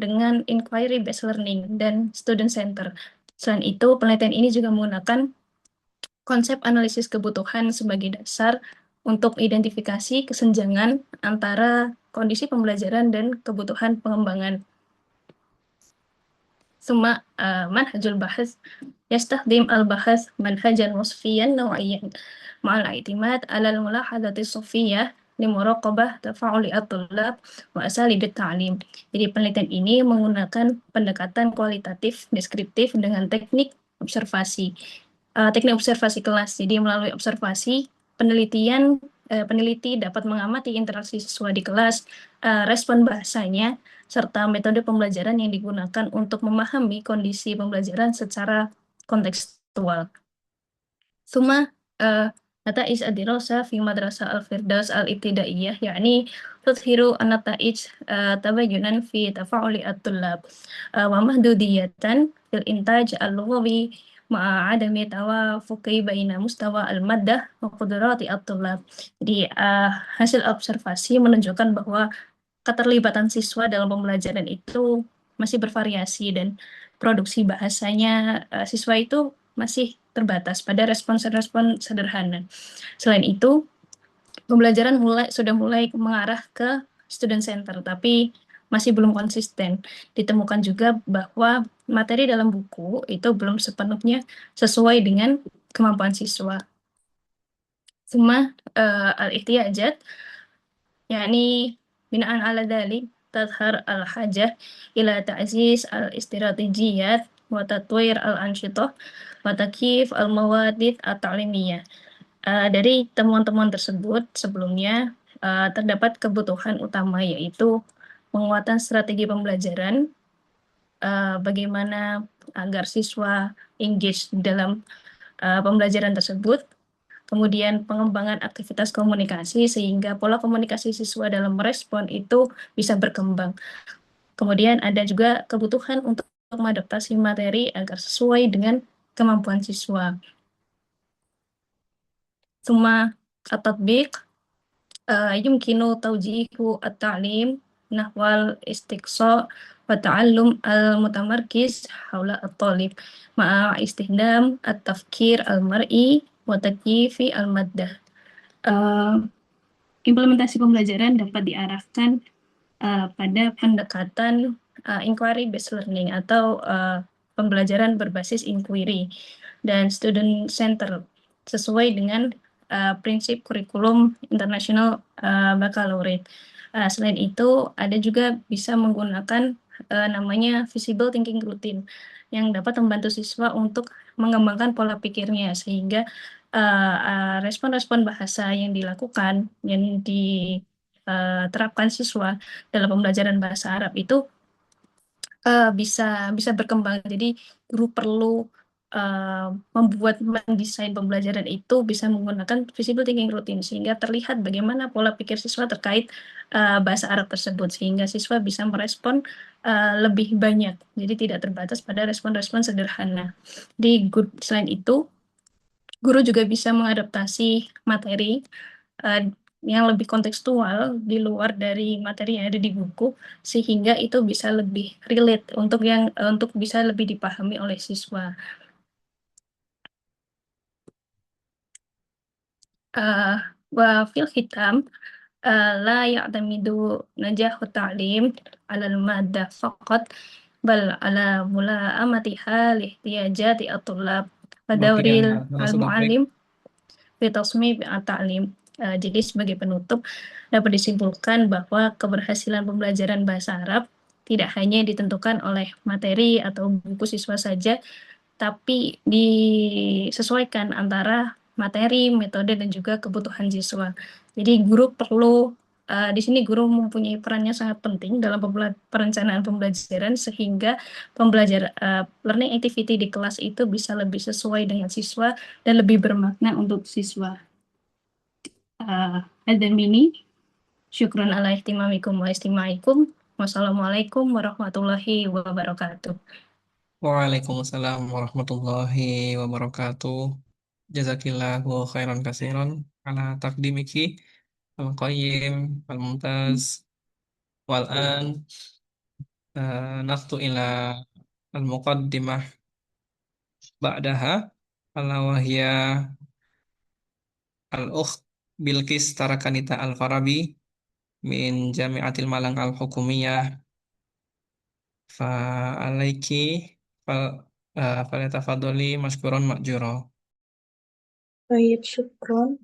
Speaker 5: dengan inquiry based learning dan student center. Selain itu, penelitian ini juga menggunakan konsep analisis kebutuhan sebagai dasar untuk identifikasi kesenjangan antara kondisi pembelajaran dan kebutuhan pengembangan. ثم منهج البحث يستخدم البحث منهجا وصفيا نوعيا مع الاعتماد على الملاحظة الصفية لمراقبة تفاعل الطلاب وأساليب التعليم. Jadi penelitian ini menggunakan pendekatan kualitatif deskriptif dengan teknik observasi kelas. Jadi melalui observasi peneliti dapat mengamati interaksi siswa di kelas, respon bahasanya, serta metode pembelajaran yang digunakan untuk memahami kondisi pembelajaran secara kontekstual. ثم نتائج الدراسة في مدرسة الفردوس الابتدائية يعني تظهر النتائج تباينا في تفاعل الطلاب ومحدودية في الإنتاج اللغوي مع عدم توافق بين مستوى المادة وقدرات الطلاب. Jadi hasil observasi menunjukkan bahwa keterlibatan siswa dalam pembelajaran itu masih bervariasi dan produksi bahasanya siswa itu masih terbatas pada respon-respon sederhana. Selain itu, pembelajaran sudah mulai mengarah ke student center, tapi masih belum konsisten. Ditemukan juga bahwa materi dalam buku itu belum sepenuhnya sesuai dengan kemampuan siswa. ثم الاحتياجات يعني بناء على ذلك تظهر الحاجة إلى تعزيز الاستراتيجيات وتطوير الأنشطة وتكييف المواد التعليمية. Dari temuan-temuan tersebut sebelumnya terdapat kebutuhan utama yaitu penguatan strategi pembelajaran, bagaimana agar siswa engage dalam pembelajaran tersebut, kemudian pengembangan aktivitas komunikasi sehingga pola komunikasi siswa dalam merespon itu bisa berkembang. Kemudian ada juga kebutuhan untuk mengadaptasi materi agar sesuai dengan kemampuan siswa. ثم التطبيق يمكن توجيه التعليم نحو الاستقصاء والتعلم المتمركز حول الطالب مع استخدام التفكير المرئي وتكييف المادة. Implementasi pembelajaran dapat diarahkan pada pendekatan inquiry based learning atau pembelajaran berbasis inquiry dan student center sesuai dengan prinsip kurikulum International Baccalaureate. Selain itu, ada juga bisa menggunakan namanya visible thinking routine yang dapat membantu siswa untuk mengembangkan pola pikirnya sehingga respon-respon bahasa yang dilakukan, yang diterapkan siswa dalam pembelajaran bahasa Arab itu bisa berkembang. Jadi guru perlu mendesain pembelajaran itu bisa menggunakan visible thinking routine sehingga terlihat bagaimana pola pikir siswa terkait bahasa Arab tersebut sehingga siswa bisa merespon lebih banyak. Jadi tidak terbatas pada respon-respon sederhana. Selain itu, guru juga bisa mengadaptasi materi yang lebih kontekstual di luar dari materi yang ada di buku sehingga itu bisa lebih relate untuk bisa lebih dipahami oleh siswa. وفي الختام لا يعتمد نجاح التعليم على المادة فقط بل على ملائمتها لاحتياجات الطلاب ودور المعلم في تصميم التعليم. Jadi sebagai penutup dapat disimpulkan bahwa keberhasilan pembelajaran bahasa Arab tidak hanya ditentukan oleh materi atau buku siswa saja, tapi disesuaikan antara materi, metode, dan juga kebutuhan siswa. Jadi guru perlu di sini guru mempunyai perannya sangat penting dalam perencanaan pembelajaran sehingga learning activity di kelas itu bisa lebih sesuai dengan siswa dan lebih bermakna untuk siswa. Ada mini. Syukran ala ihtimamikum wa istimaikum. Wassalamualaikum warahmatullahi wabarakatuh.
Speaker 1: Waalaikumsalam warahmatullahi wabarakatuh. Jazakillahu khairan kasiran ala takdimiki al-qayyim al-mumtaz wal-an naftu ila al-muqaddimah ba'daha ala wahya al-ukht Bilqis Tarakanita Al-Farabi min Jami'atil Malang Al-Hukumiyah fa'alaiki falyatafadhali mashkuran ma'jura.
Speaker 6: Baik, syukron.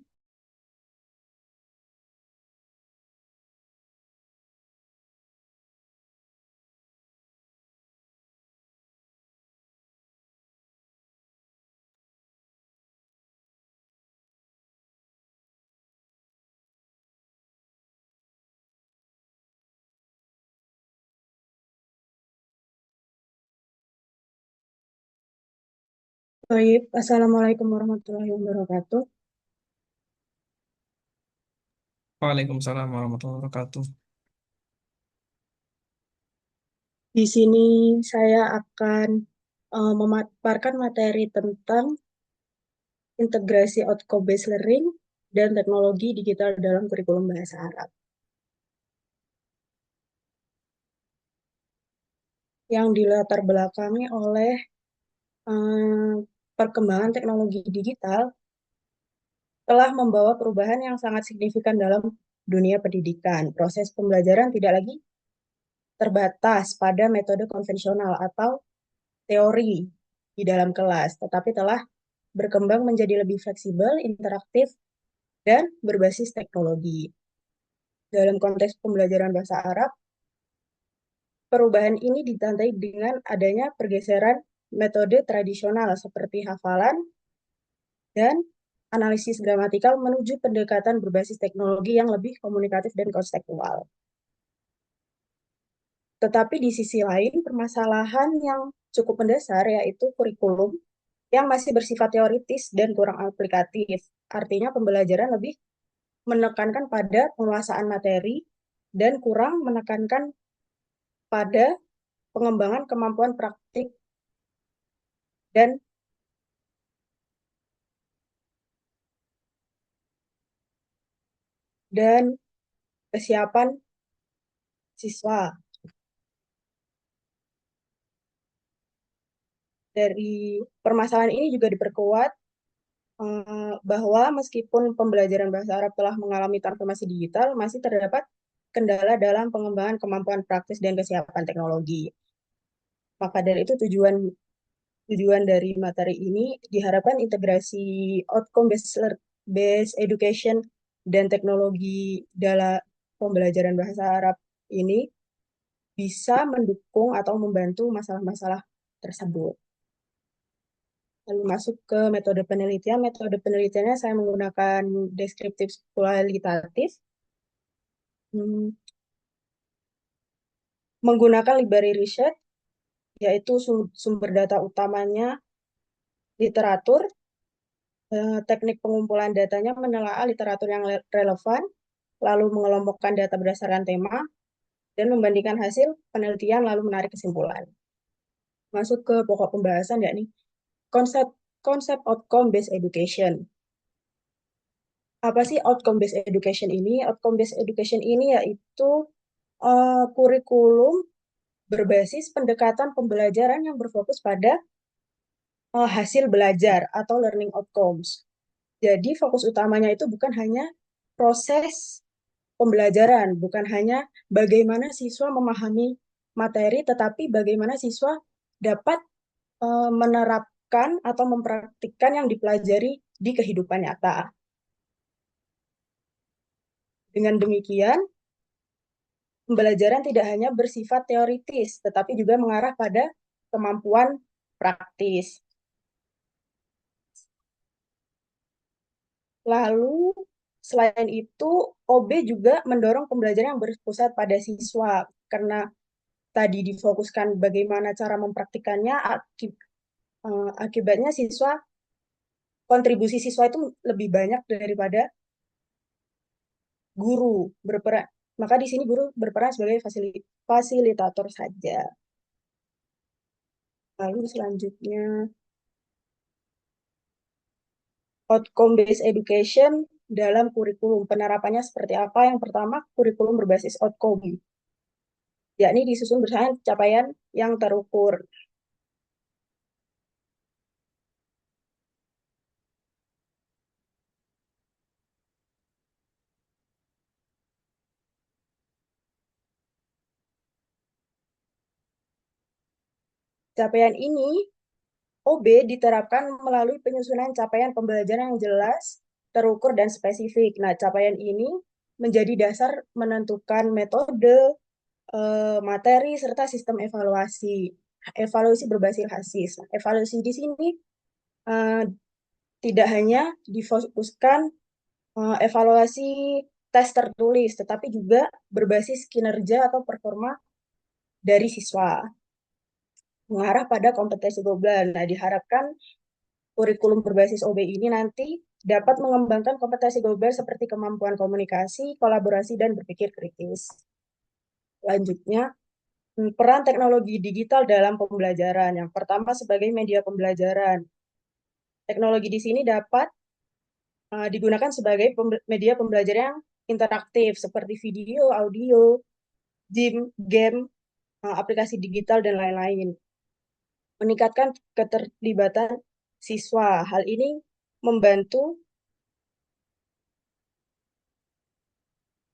Speaker 6: Baik, Assalamualaikum warahmatullahi wabarakatuh.
Speaker 1: Waalaikumsalam warahmatullahi wabarakatuh.
Speaker 6: Di sini saya akan memaparkan materi tentang integrasi outcome-based learning dan teknologi digital dalam kurikulum bahasa Arab. Yang dilatar belakangi oleh perkembangan teknologi digital telah membawa perubahan yang sangat signifikan dalam dunia pendidikan. Proses pembelajaran tidak lagi terbatas pada metode konvensional atau teori di dalam kelas, tetapi telah berkembang menjadi lebih fleksibel, interaktif, dan berbasis teknologi. Dalam konteks pembelajaran bahasa Arab, perubahan ini ditandai dengan adanya pergeseran metode tradisional seperti hafalan dan analisis gramatikal menuju pendekatan berbasis teknologi yang lebih komunikatif dan konseptual. Tetapi di sisi lain, permasalahan yang cukup mendasar yaitu kurikulum yang masih bersifat teoritis dan kurang aplikatif. Artinya pembelajaran lebih menekankan pada penguasaan materi dan kurang menekankan pada pengembangan kemampuan praktik dan kesiapan siswa. Dari permasalahan ini juga diperkuat bahwa meskipun pembelajaran bahasa Arab telah mengalami transformasi digital, masih terdapat kendala dalam pengembangan kemampuan praktis dan kesiapan teknologi. Maka dari itu tujuan dari materi ini diharapkan integrasi outcome-based education dan teknologi dalam pembelajaran bahasa Arab ini bisa mendukung atau membantu masalah-masalah tersebut. Lalu masuk ke metode penelitian. Metode penelitiannya saya menggunakan deskriptif kualitatif. Menggunakan library research, yaitu sumber data utamanya literatur. Teknik pengumpulan datanya menelaah literatur yang relevan, lalu mengelompokkan data berdasarkan tema, dan membandingkan hasil penelitian lalu menarik kesimpulan. Masuk ke pokok pembahasan, yakni konsep outcome-based education. Apa sih outcome-based education ini? Outcome-based education ini yaitu kurikulum berbasis pendekatan pembelajaran yang berfokus pada hasil belajar atau learning outcomes. Jadi fokus utamanya itu bukan hanya proses pembelajaran, bukan hanya bagaimana siswa memahami materi, tetapi bagaimana siswa dapat menerapkan atau mempraktikkan yang dipelajari di kehidupan nyata. Dengan demikian, pembelajaran tidak hanya bersifat teoritis, tetapi juga mengarah pada kemampuan praktis. Lalu selain itu, OB juga mendorong pembelajaran yang berpusat pada siswa karena tadi difokuskan bagaimana cara mempraktikannya, akibatnya kontribusi siswa itu lebih banyak daripada guru berperan. Maka di sini guru berperan sebagai fasilitator saja. Lalu selanjutnya, outcome based education dalam kurikulum. Penerapannya seperti apa? Yang pertama, kurikulum berbasis outcome, yakni disusun berdasarkan capaian yang terukur. Capaian ini OB diterapkan melalui penyusunan capaian pembelajaran yang jelas, terukur, dan spesifik. Nah, capaian ini menjadi dasar menentukan metode, materi, serta sistem evaluasi. Evaluasi berbasis hasil. Evaluasi di sini eh, tidak hanya difokuskan evaluasi tes tertulis, tetapi juga berbasis kinerja atau performa dari siswa, mengarah pada kompetensi global. Nah, diharapkan kurikulum berbasis OB ini nanti dapat mengembangkan kompetensi global seperti kemampuan komunikasi, kolaborasi, dan berpikir kritis. Selanjutnya, peran teknologi digital dalam pembelajaran. Yang pertama sebagai media pembelajaran. Teknologi di sini dapat digunakan sebagai media pembelajaran yang interaktif seperti video, audio, game, aplikasi digital, dan lain-lain. Meningkatkan keterlibatan siswa. Hal ini membantu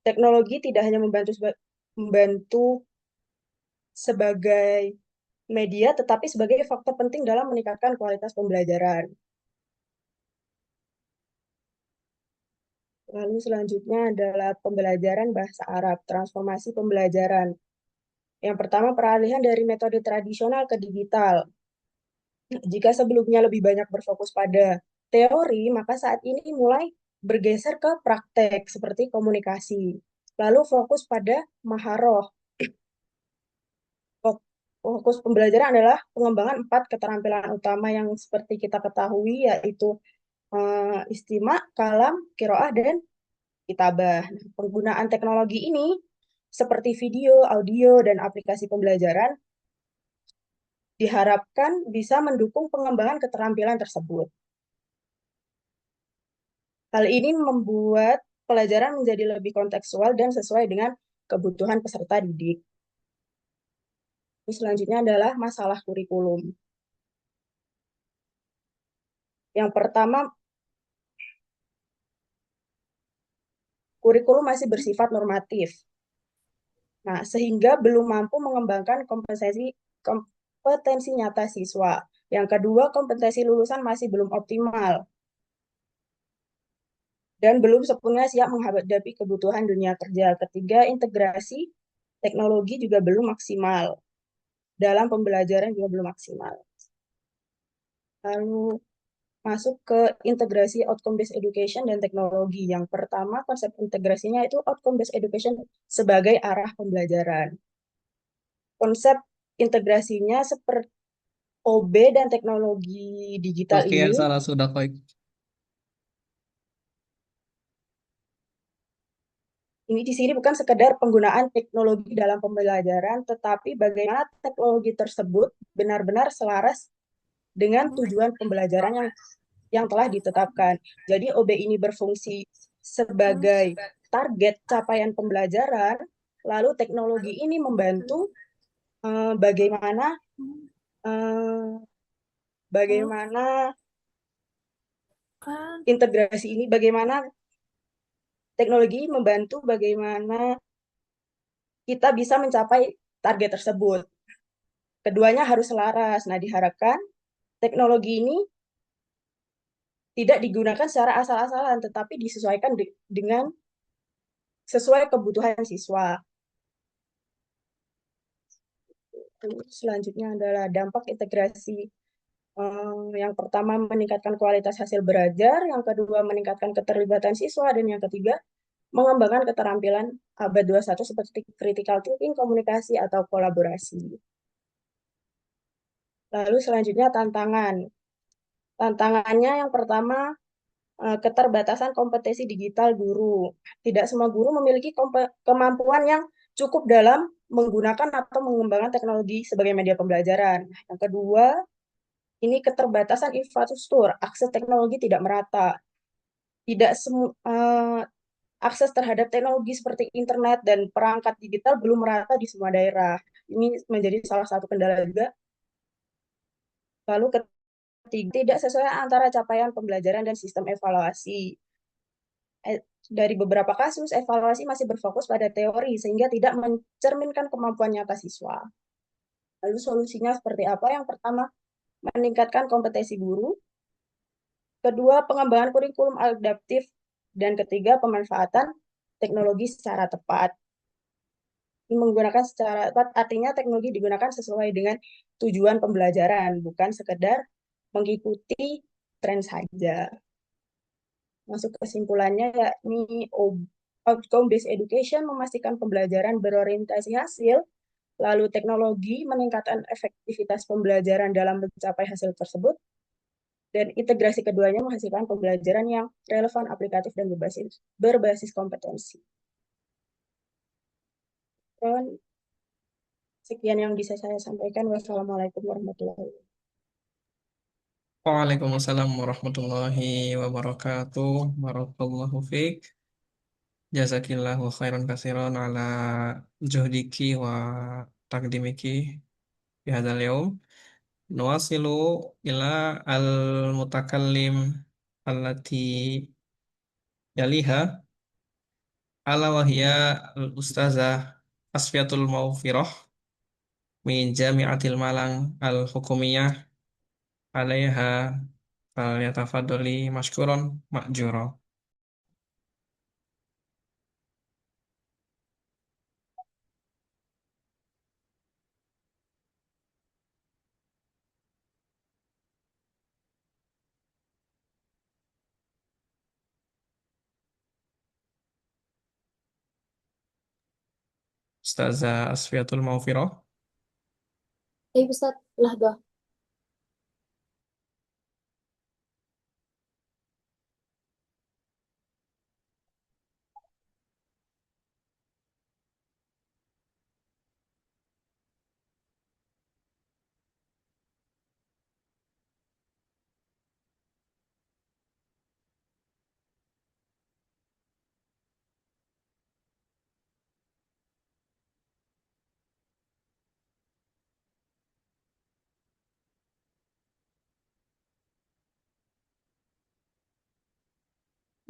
Speaker 6: teknologi tidak hanya membantu sebagai media, tetapi sebagai faktor penting dalam meningkatkan kualitas pembelajaran. Lalu selanjutnya adalah pembelajaran bahasa Arab, transformasi pembelajaran. Yang pertama, peralihan dari metode tradisional ke digital. Jika sebelumnya lebih banyak berfokus pada teori, maka saat ini mulai bergeser ke praktek seperti komunikasi. Lalu fokus pada maharoh. Fokus pembelajaran adalah pengembangan 4 keterampilan utama yang seperti kita ketahui, yaitu istimak, kalam, kiroah, dan kitabah. Nah, penggunaan teknologi ini seperti video, audio, dan aplikasi pembelajaran diharapkan bisa mendukung pengembangan keterampilan tersebut. Hal ini membuat pelajaran menjadi lebih kontekstual dan sesuai dengan kebutuhan peserta didik. Selanjutnya adalah masalah kurikulum. Yang pertama, kurikulum masih bersifat normatif. Nah, sehingga belum mampu mengembangkan kompetensi nyata siswa. Yang kedua, kompetensi lulusan masih belum optimal dan belum sepenuhnya siap menghadapi kebutuhan dunia kerja. Ketiga, integrasi teknologi juga belum maksimal. Dalam pembelajaran juga belum maksimal. Lalu masuk ke integrasi outcome based education dan teknologi. Yang pertama, konsep integrasinya itu outcome based education sebagai arah pembelajaran. Konsep integrasinya seperti OB dan teknologi digital
Speaker 1: Oke,
Speaker 6: ini,
Speaker 1: salah sudah koi.
Speaker 6: ini di sini bukan sekedar penggunaan teknologi dalam pembelajaran, tetapi bagaimana teknologi tersebut benar-benar selaras dengan tujuan pembelajaran yang telah ditetapkan. Jadi OB ini berfungsi sebagai target capaian pembelajaran, lalu teknologi ini membantu bagaimana eh, bagaimana integrasi ini, bagaimana teknologi membantu bagaimana kita bisa mencapai target tersebut. Keduanya harus selaras. Nah, diharapkan teknologi ini tidak digunakan secara asal-asalan, tetapi disesuaikan dengan sesuai kebutuhan siswa. Selanjutnya adalah dampak integrasi Yang pertama meningkatkan kualitas hasil belajar, yang kedua meningkatkan keterlibatan siswa, dan yang ketiga mengembangkan keterampilan abad 21 seperti critical thinking, komunikasi, atau kolaborasi. Lalu selanjutnya tantangan. Tantangannya yang pertama keterbatasan kompetensi digital guru. Tidak semua guru memiliki kemampuan yang cukup dalam menggunakan atau mengembangkan teknologi sebagai media pembelajaran. Yang kedua, ini keterbatasan infrastruktur, akses teknologi tidak merata. Tidak semua akses terhadap teknologi seperti internet dan perangkat digital belum merata di semua daerah. Ini menjadi salah satu kendala juga. Lalu ketiga, tidak sesuai antara capaian pembelajaran dan sistem evaluasi. Dari beberapa kasus, evaluasi masih berfokus pada teori sehingga tidak mencerminkan kemampuan nyata siswa. Lalu solusinya seperti apa? Yang pertama, meningkatkan kompetensi guru. Kedua, pengembangan kurikulum adaptif. Dan ketiga, pemanfaatan teknologi secara tepat. Menggunakan secara tepat artinya teknologi digunakan sesuai dengan tujuan pembelajaran, bukan sekedar mengikuti tren saja. Masuk kesimpulannya yakni outcome based education memastikan pembelajaran berorientasi hasil, lalu teknologi meningkatkan efektivitas pembelajaran dalam mencapai hasil tersebut, dan integrasi keduanya menghasilkan pembelajaran yang relevan, aplikatif, dan berbasis kompetensi. Dan sekian yang bisa saya sampaikan. Wassalamualaikum warahmatullahi wabarakatuh.
Speaker 1: Waalaikumsalam warahmatullahi wabarakatuh. Barakallahu fiik. Jazakillahu khairan katsiran ala juhdiki wa takdimiki fi hadzal yaum. Nuwasilu ila al-mutakallim allati yaliha ala wahya al-ustazah Asfiatul Maufiroh min Jami'atil Malang al-Hukumiyah alaiha falyatafadhali mashkuran ma'jura. Ustazah Asfiatul Maufiroh.
Speaker 5: طيب أستاذ لحظة.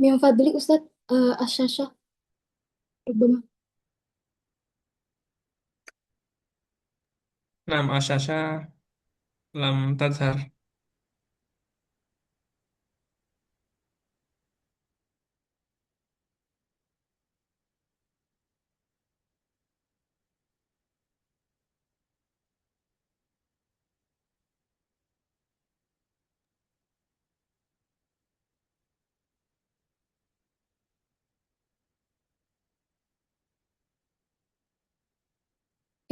Speaker 5: من فضلك أستاذ الشاشة ربما.
Speaker 1: Nam asyasha lam tazhar.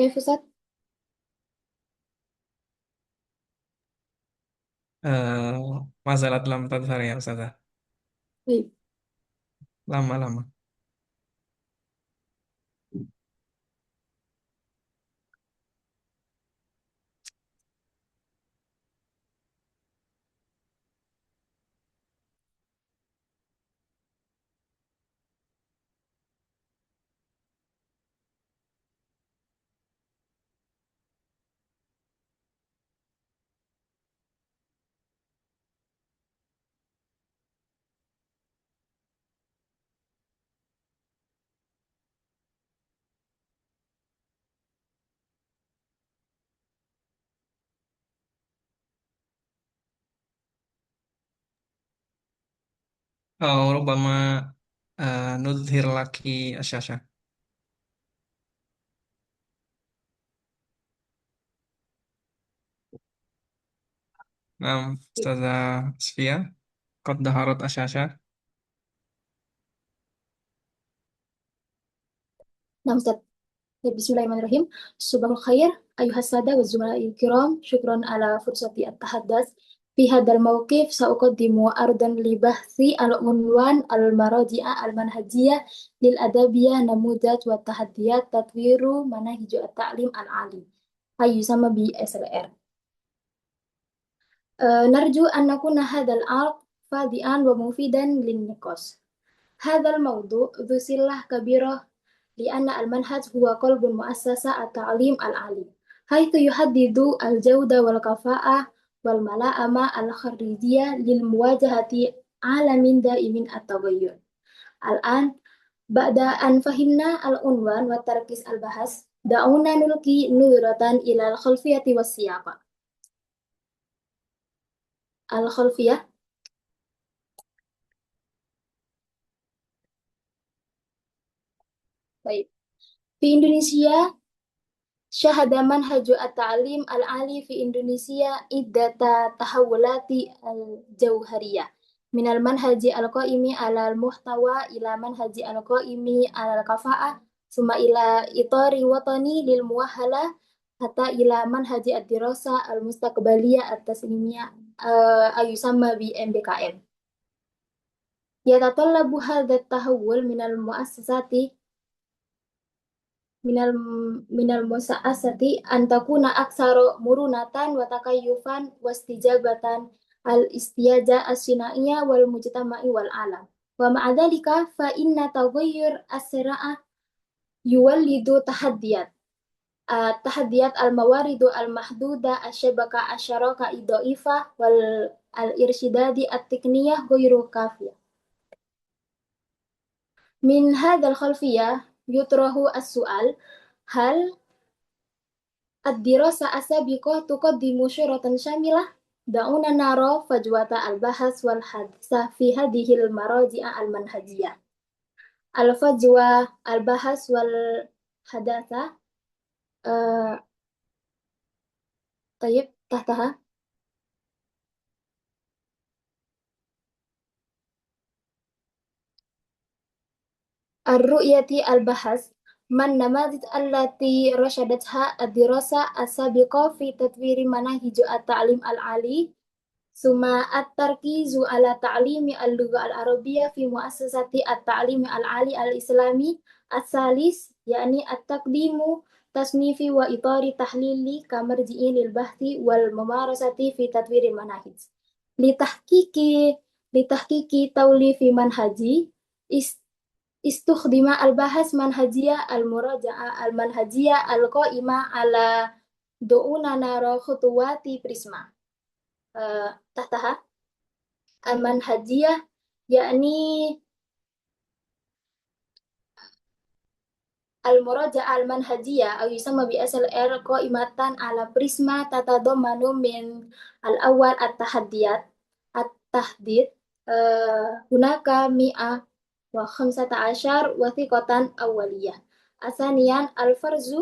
Speaker 5: كيف أستاذ؟
Speaker 1: Mazalat lam tazhar ya Ustazah.
Speaker 5: طيب.
Speaker 1: Lama-lama. Rubama nudhir laki asyasha. Nah, Ustazah Sofia, qad daharat asyasha.
Speaker 5: Nah, Ustaz. Bismillahirrahmanirrahim. Subhanal khair, ayuhas sada wa zumala'i kiram, syukron ala fursati at-tahaddas. Fi hadal mawqif sa'uqaddimu ardan li bahthi al-unwan al-maraji'a al-manhajiyah lil adabiyah namudat wa tahaddiyat tatwiru manahiju at-ta'lim al-ali. Hayu sama bi SLR. Narju an nakuna hadal ard fadi'an wa mufidan lin niqas. Hadal mawdu' dhu sillah kabirah لأن المنهج هو قلب المؤسسة التعليم العالي حيث يحدد الجودة والكفاءة والملائمة الخريجية للمواجهة عالم دائم التغير. الآن بعد أن فهمنا العنوان وتركيز البحث دعونا نلقي نظرة إلى الخلفية والسياق. الخلفية طيب في إندونيسيا شهد منهج التعليم العالي في إندونيسيا عدة تحولات الجوهرية من المنهج القائم على المحتوى إلى منهج القائم على الكفاءة ثم إلى إطار وطني للمؤهلة حتى إلى منهج الدراسة المستقبلية التسليمية يسمى ب MBKM. يتطلب هذا التحول من المؤسسات من المؤسسة أن تكون أكثر مرونة وتكيفا واستجابة الاحتياجات الصناعية والمجتمع والعالم. ومع ذلك فإن تغير السرعة يولد تحديات الموارد المحدودة الشبكة الشراكة الضعيفة والإرشادات التقنية غير كافية. من هذا الخلفية يطرح السؤال: هل الدراسة السابقة تقدم صورة شاملة؟ دعونا نرى فجوة البحث والحديث في هذه المراجع المنهجية. الفجوة البحث والحداثة تحتها الرؤية البحث ما النماذج التي رشدتها الدراسة السابقة في تطوير مناهج التعليم العالي ثم التركيز على تعليم اللغة العربية في مؤسسة التعليم العالي الإسلامي. الثالث يعني التقديم تصنيفي وإطار تحليلي كمرجع للبحث والممارسة في تطوير المناهج. لتحقيق توليف منهجي استخدم البحث منهجية المراجعة المنهجية القائمة على دعونا نرى خطوات بريسما. تحتها المنهجية يعني المراجعة المنهجية أو يسمى ب SLR قائمة على بريسما تتضمن من الأول التحديد هناك 115 وثيقة أولية. ثانيا الفرز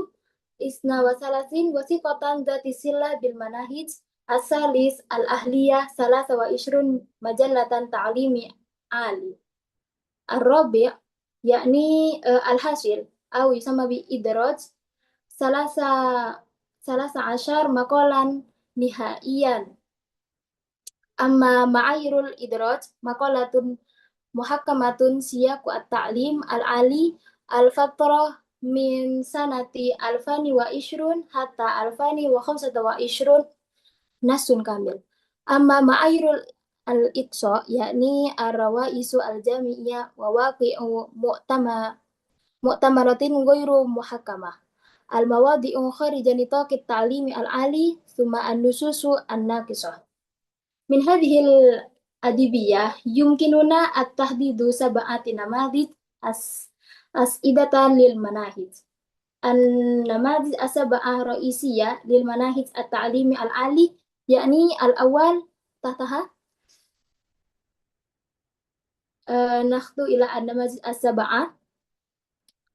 Speaker 5: 32 وثيقة ذات صلة بالمناهج. الثالث الأهلية 23 مجلة تعليمي عالي. الرابع يعني الحاصل أو يسمى بإدراج 13 مقالا نهائيا. أما معايير الإدراج مقالة محكمة سياق التعليم العالي الفترة من سنة 2020 حتى 2025 نص كامل. أما معايير الإقصاء يعني الروائس الجامعية وواقع مؤتمرات غير محكمة، المواضيع خارج نطاق التعليم العالي، ثم النصوص الناقصة. من هذه الأدبية يمكننا التحديد 7 نماذج أسئلة للمناهج. النماذج 7 رئيسية للمناهج التعليم العالي يعني الأول تحتها نخطو إلى النماذج 7.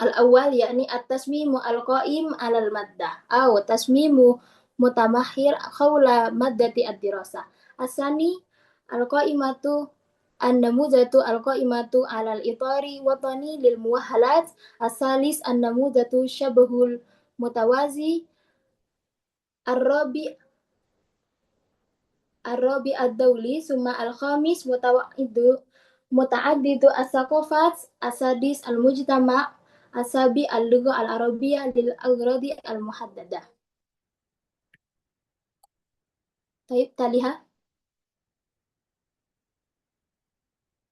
Speaker 5: الأول يعني التصميم القائم على المادة أو تصميم متمحور حول مادة الدراسة. Asani al-qaimatu an-namuzatu al-qaimatu alal itari watani lil muwahalat. Asalis an-namuzatu syabahul mutawazi. Ar-rabi Ar-rabi ad-dawli summa al-khamis muta'addidu as-saqafat. Asadis al-mujtama. Asabi al-lugha al-arabiyyah lil aghradi al-muhaddadah. طيب تاليها.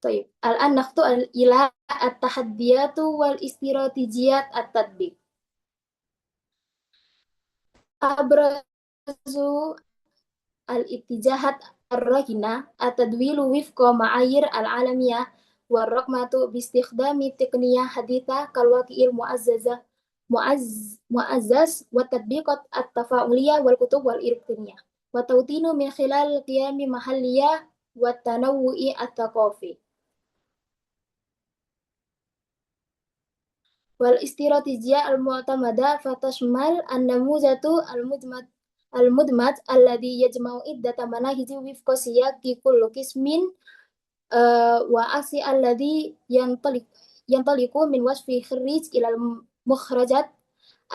Speaker 5: طيب الآن نخطو إلى التحديات والاستراتيجيات التطبيق. أبرز الاتجاهات الراهنة التدويل وفق معايير العالمية والرقمة باستخدام تقنية حديثة كالواقع المعزز والتطبيقات التفاعلية والكتب والإلكترونية والتوطين من خلال القيم محلية والتنوع الثقافي. والاستراتيجية المعتمدة فتشمل النموذج المدمج الذي يجمع عدة مناهج وفق سياق كل قسم وأصل الذي ينطلق من وصف الخريج إلى مخرجات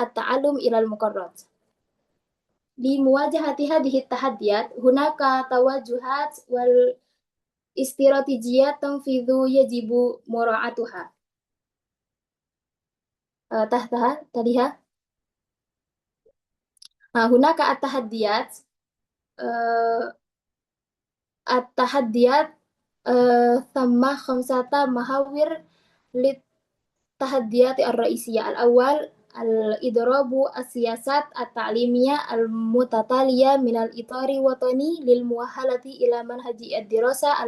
Speaker 5: التعلم إلى المقررات. لمواجهة هذه التحديات هناك توجهات والاستراتيجيات تنفيذ يجب مراعاتها. تليها هناك التحديات ثم 5 محاور للتحديات الرئيسية. الأول الإضراب السياسات التعليمية المتتالية من الإطار الوطني للمؤهلة إلى منهج الدراسة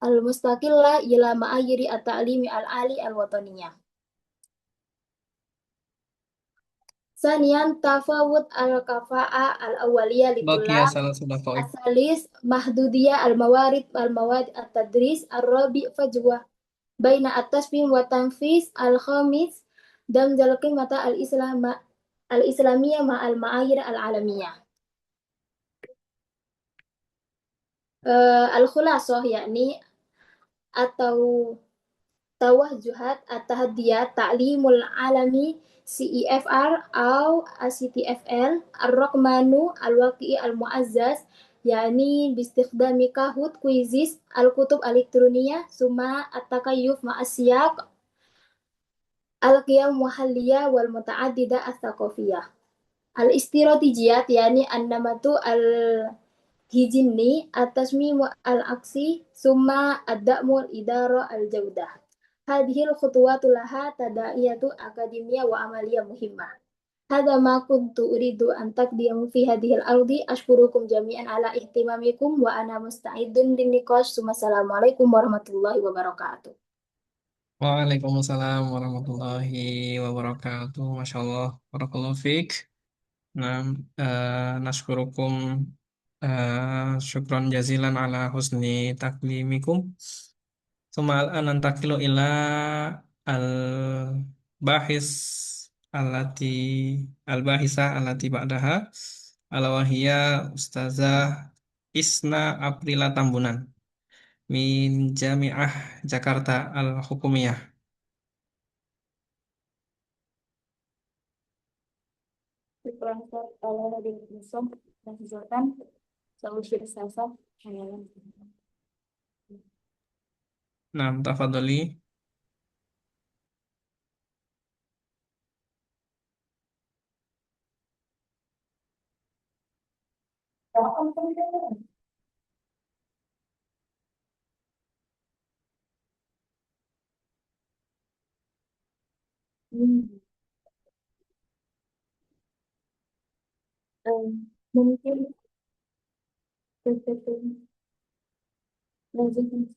Speaker 5: المستقلة إلى معايير التعليم العالي الوطنية. ثانيا تفاوت الكفاءة الأولية
Speaker 1: بقي
Speaker 5: للطلاب.
Speaker 1: 3 دقائق.
Speaker 5: الثالث محدودية المواد التدريس. الرابع فجوة بين التصميم والتنفيذ. الخامس دمج القيمة الإسلامية مع المعايير العالمية. الخلاصة يعني توجهات التحديات تعليم العالمي CEFR أو CTFL. الرقمن الواقعي المعزز يعني باستخدام كاهوت كويزيس الكتب الإلكترونية. ثم التكيف مع السياق القيم المحلية والمتعددة الثقافية. الاستراتيجيات يعني النمط الهجيني التصميم العكسي ثم الدعم الإدارة الجودة. هذه الخطوات لها تداعيات أكاديمية وعملية مهمة. هذا ما كنت أريد أن تقدم في هذه الأرض. أشكركم جميعا على اهتمامكم وأنا مستعد للنقاش. ثم السلام عليكم ورحمة الله وبركاته.
Speaker 1: Waalaikumsalam warahmatullahi wabarakatuh. Masya Allah, barakallahu fiik. Nah, naskurukum syukran jazilan ala husni taklimikum. Tsumma al'an nantakilu ila al-bahis allati al-bahisah allati ba'daha ala wahia Ustazah Isna Aprila Tambunan min Jami'ah Jakarta Al-Hukumiyah.
Speaker 7: Profesor Allah di Musom dan Sultan Solusi Sasa.
Speaker 1: Nah, tafadhali.
Speaker 7: Mungkin PPT lazim.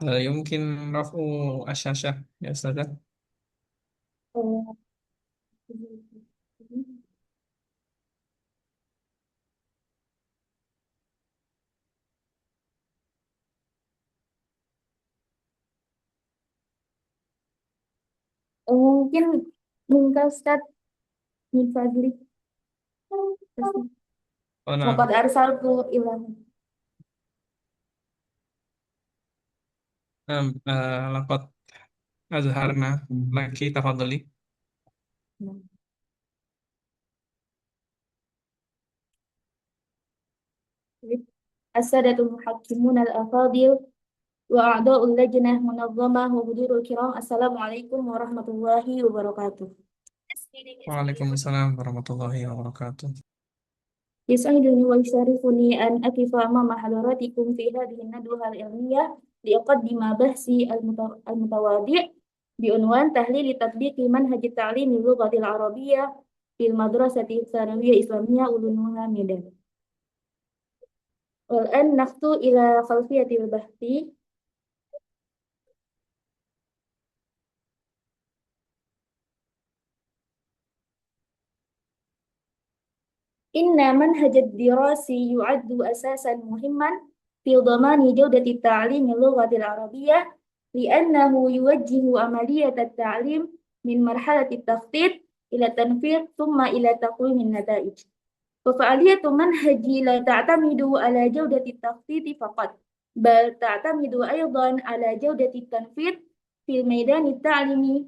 Speaker 1: يمكن رفع الشاشة يا أستاذة.
Speaker 7: آه، mungkin minta Ustaz min fadli.
Speaker 1: Oh,
Speaker 7: Laqad
Speaker 1: نعم.
Speaker 7: arsaltu ilahum.
Speaker 1: نعم. لقد أظهرنا لك، تفضلي.
Speaker 7: السادة المحكمون الأفاضل وأعضاء اللجنة منظمة وحضور الكرام، السلام عليكم ورحمة الله وبركاته.
Speaker 1: وعليكم السلام ورحمة الله وبركاته.
Speaker 7: يسعدني ويشرفني أن أقف أمام حضراتكم في هذه الندوة العلمية لأقدم بحثي المتواضع بعنوان تحليل تطبيق منهج تعليم اللغة العربية في المدرسة الثانوية الإسلامية أولونها ميدان. والآن نخطو إلى خلفية البحث. إن منهج الدراسي يعد أساسا مهما في ضمان جودة تعليم اللغة العربية، لأنه يوجه عملية التعليم من مرحلة التخطيط إلى التنفيذ ثم إلى تقويم النتائج. وفعالية منهج لا تعتمد على جودة التخطيط فقط، بل تعتمد أيضا على جودة التنفيذ في الميدان التعليمي.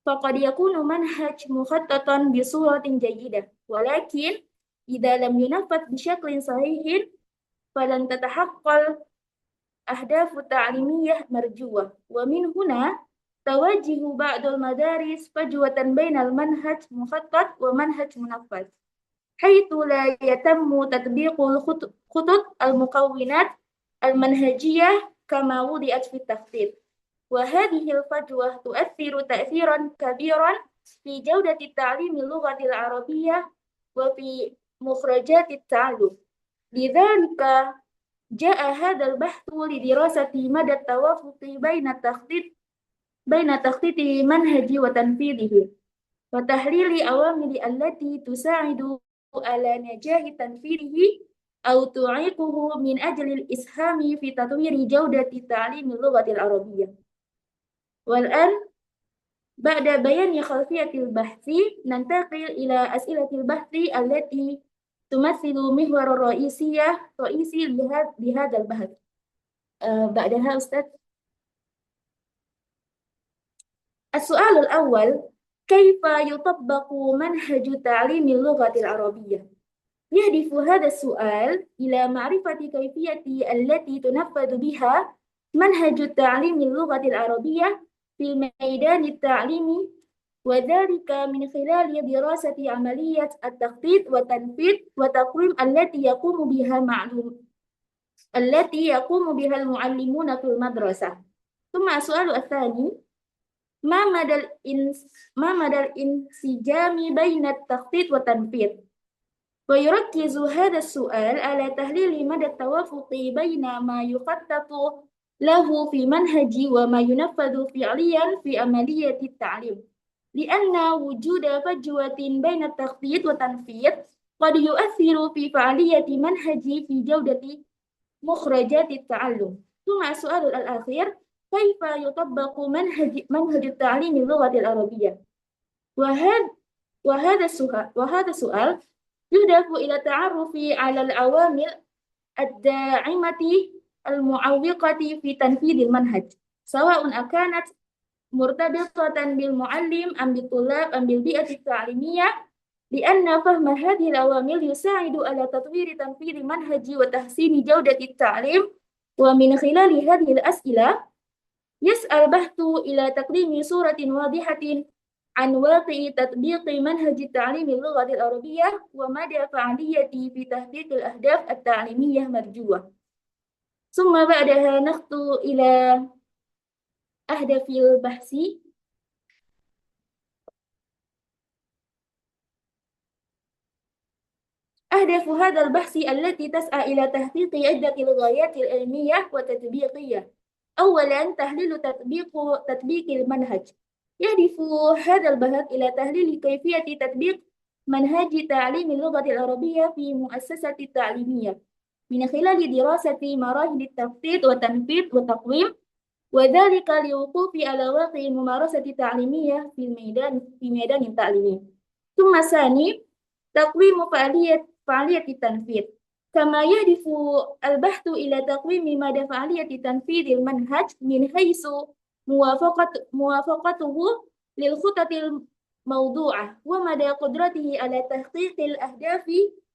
Speaker 7: فقد يكون منهج مخططا بصورة جيدة، ولكن إذا لم ينفذ بشكل صحيح فلن تتحقق أهداف تعليمية مرجوة. ومن هنا تواجه بعض المدارس فجوة بين المنهج مخطط ومنهج منفذ، حيث لا يتم تطبيق خطط المكونات المنهجية كما وضعت في التخطيط. وهذه الفجوة تؤثر تأثيرا كبيرا في جودة تعليم اللغة العربية وفي مخرجات التعلم. لذلك جاء هذا البحث لدراسة مدى التوافق بين تخطيط المنهج وتنفيذه، وتحليل العوامل التي تساعد على نجاح تنفيذه أو تعيقه من أجل الإسهام في تطوير جودة تعليم اللغة العربية. والآن بعد بيان خلفية البحث ننتقل إلى أسئلة البحث التي تمثل محور رئيسي لهذا البحث. بعدها أستاذ، السؤال الأول: كيف يطبق منهج تعليم اللغة العربية؟ يهدف هذا السؤال إلى معرفة كيفية التي تنفذ بها منهج تعليم اللغة العربية في الميدان التعليمي، وذلك من خلال دراسة عملية التخطيط والتنفيذ والتقويم التي يقوم بها المعلمون في المدرسة. ثم السؤال الثاني: ما مدى الانسجام بين التخطيط والتنفيذ؟ ويركز هذا السؤال على تحليل مدى التوافق بين ما يخطط له في منهج وما ينفذ فعليا في عملية التعليم، لأن وجود فجوة بين التخطيط والتنفيذ قد يؤثر في فعالية منهج في جودة مخرجات التعلم. ثم السؤال الأخير: كيف يطبق منهج التعليم اللغة العربية؟ وهذا السؤال يهدف إلى التعرف على العوامل الداعمة المعوقة في تنفيذ المنهج، سواء أكانت مرتبطة بالمعلم أم بالطلاب أم بالبيئة التعليمية، لأن فهم هذه العوامل يساعد على تطوير تنفيذ المنهج وتحسين جودة التعليم. ومن خلال هذه الأسئلة يسعى البحث إلى تقديم صورة واضحة عن واقع تطبيق منهج تعليم اللغة العربية ومدى فعاليته في تحقيق الأهداف التعليمية مرجوة. ثم بعدها نخطو إلى أهداف البحث. أهداف هذا البحث التي تسعى إلى تحقيق عدة الغايات العلمية والتطبيقية، أولا تحليل تطبيق المنهج. يهدف هذا البحث إلى تحليل كيفية تطبيق منهج تعليم اللغة العربية في مؤسسة تعليمية من خلال دراسة مراحل التخطيط والتنفيذ والتقويم، وذلك للوقوف على واقع الممارسة التعليمية في ميدان التعليمي. ثم ثاني تقويم فعالية التنفيذ. كما يهدف البحث إلى تقويم مدى فعالية تنفيذ المنهج من حيث موافقته للخطط الموضوعة ومدى قدرته على تحقيق الأهداف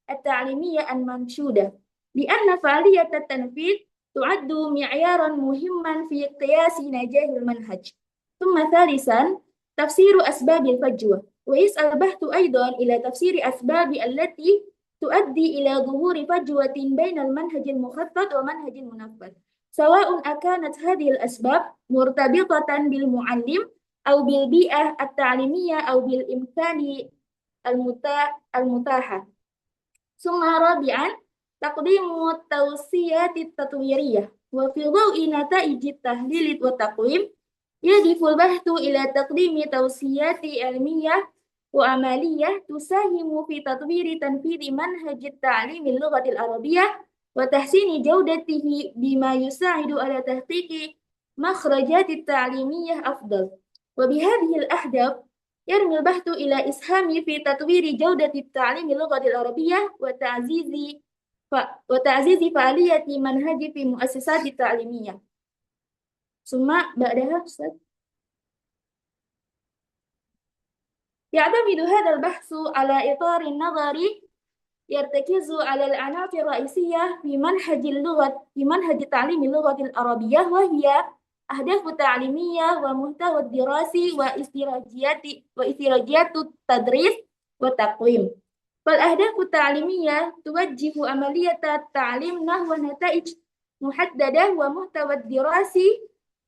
Speaker 7: التعليمية المنشودة، لأن فعالية التنفيذ تعد معيارا مهما في قياس نجاح المنهج. ثم ثالثا تفسير أسباب الفجوة، ويسأل البحث أيضا إلى تفسير أسباب التي تؤدي إلى ظهور فجوة بين المنهج المخطط ومنهج المنفذ، سواء أكانت هذه الأسباب مرتبطة بالمعلم أو بالبيئة التعليمية أو بالإمكان المتاحة. ثم رابعا تقديم التوصيات التطويرية، وفي ضوء نتائج التحليل والتقويم يهدف البحث إلى تقديم توصيات علمية وعملية تساهم في تطوير تنفيذ منهج التعليم اللغة العربية وتحسين جودته بما يساعد على تحقيق مخرجات التعليمية أفضل. وبهذه الأهداف يرمي البحث إلى إسهام في تطوير جودة التعليم اللغة العربية وتعزيز فعالية منهج في المؤسسات التعليمية. ثم بعدها يعتمد هذا البحث على إطار نظري يرتكز على العناصر الرئيسية في منهج تعليم اللغة العربية، وهي أهداف تعليمية ومحتوى الدراسي واستراتيجيات التدريس والتقويم. فالأهداف التعليمية توجه عملية التعليم نحو نتائج محددة، ومحتوى الدراسي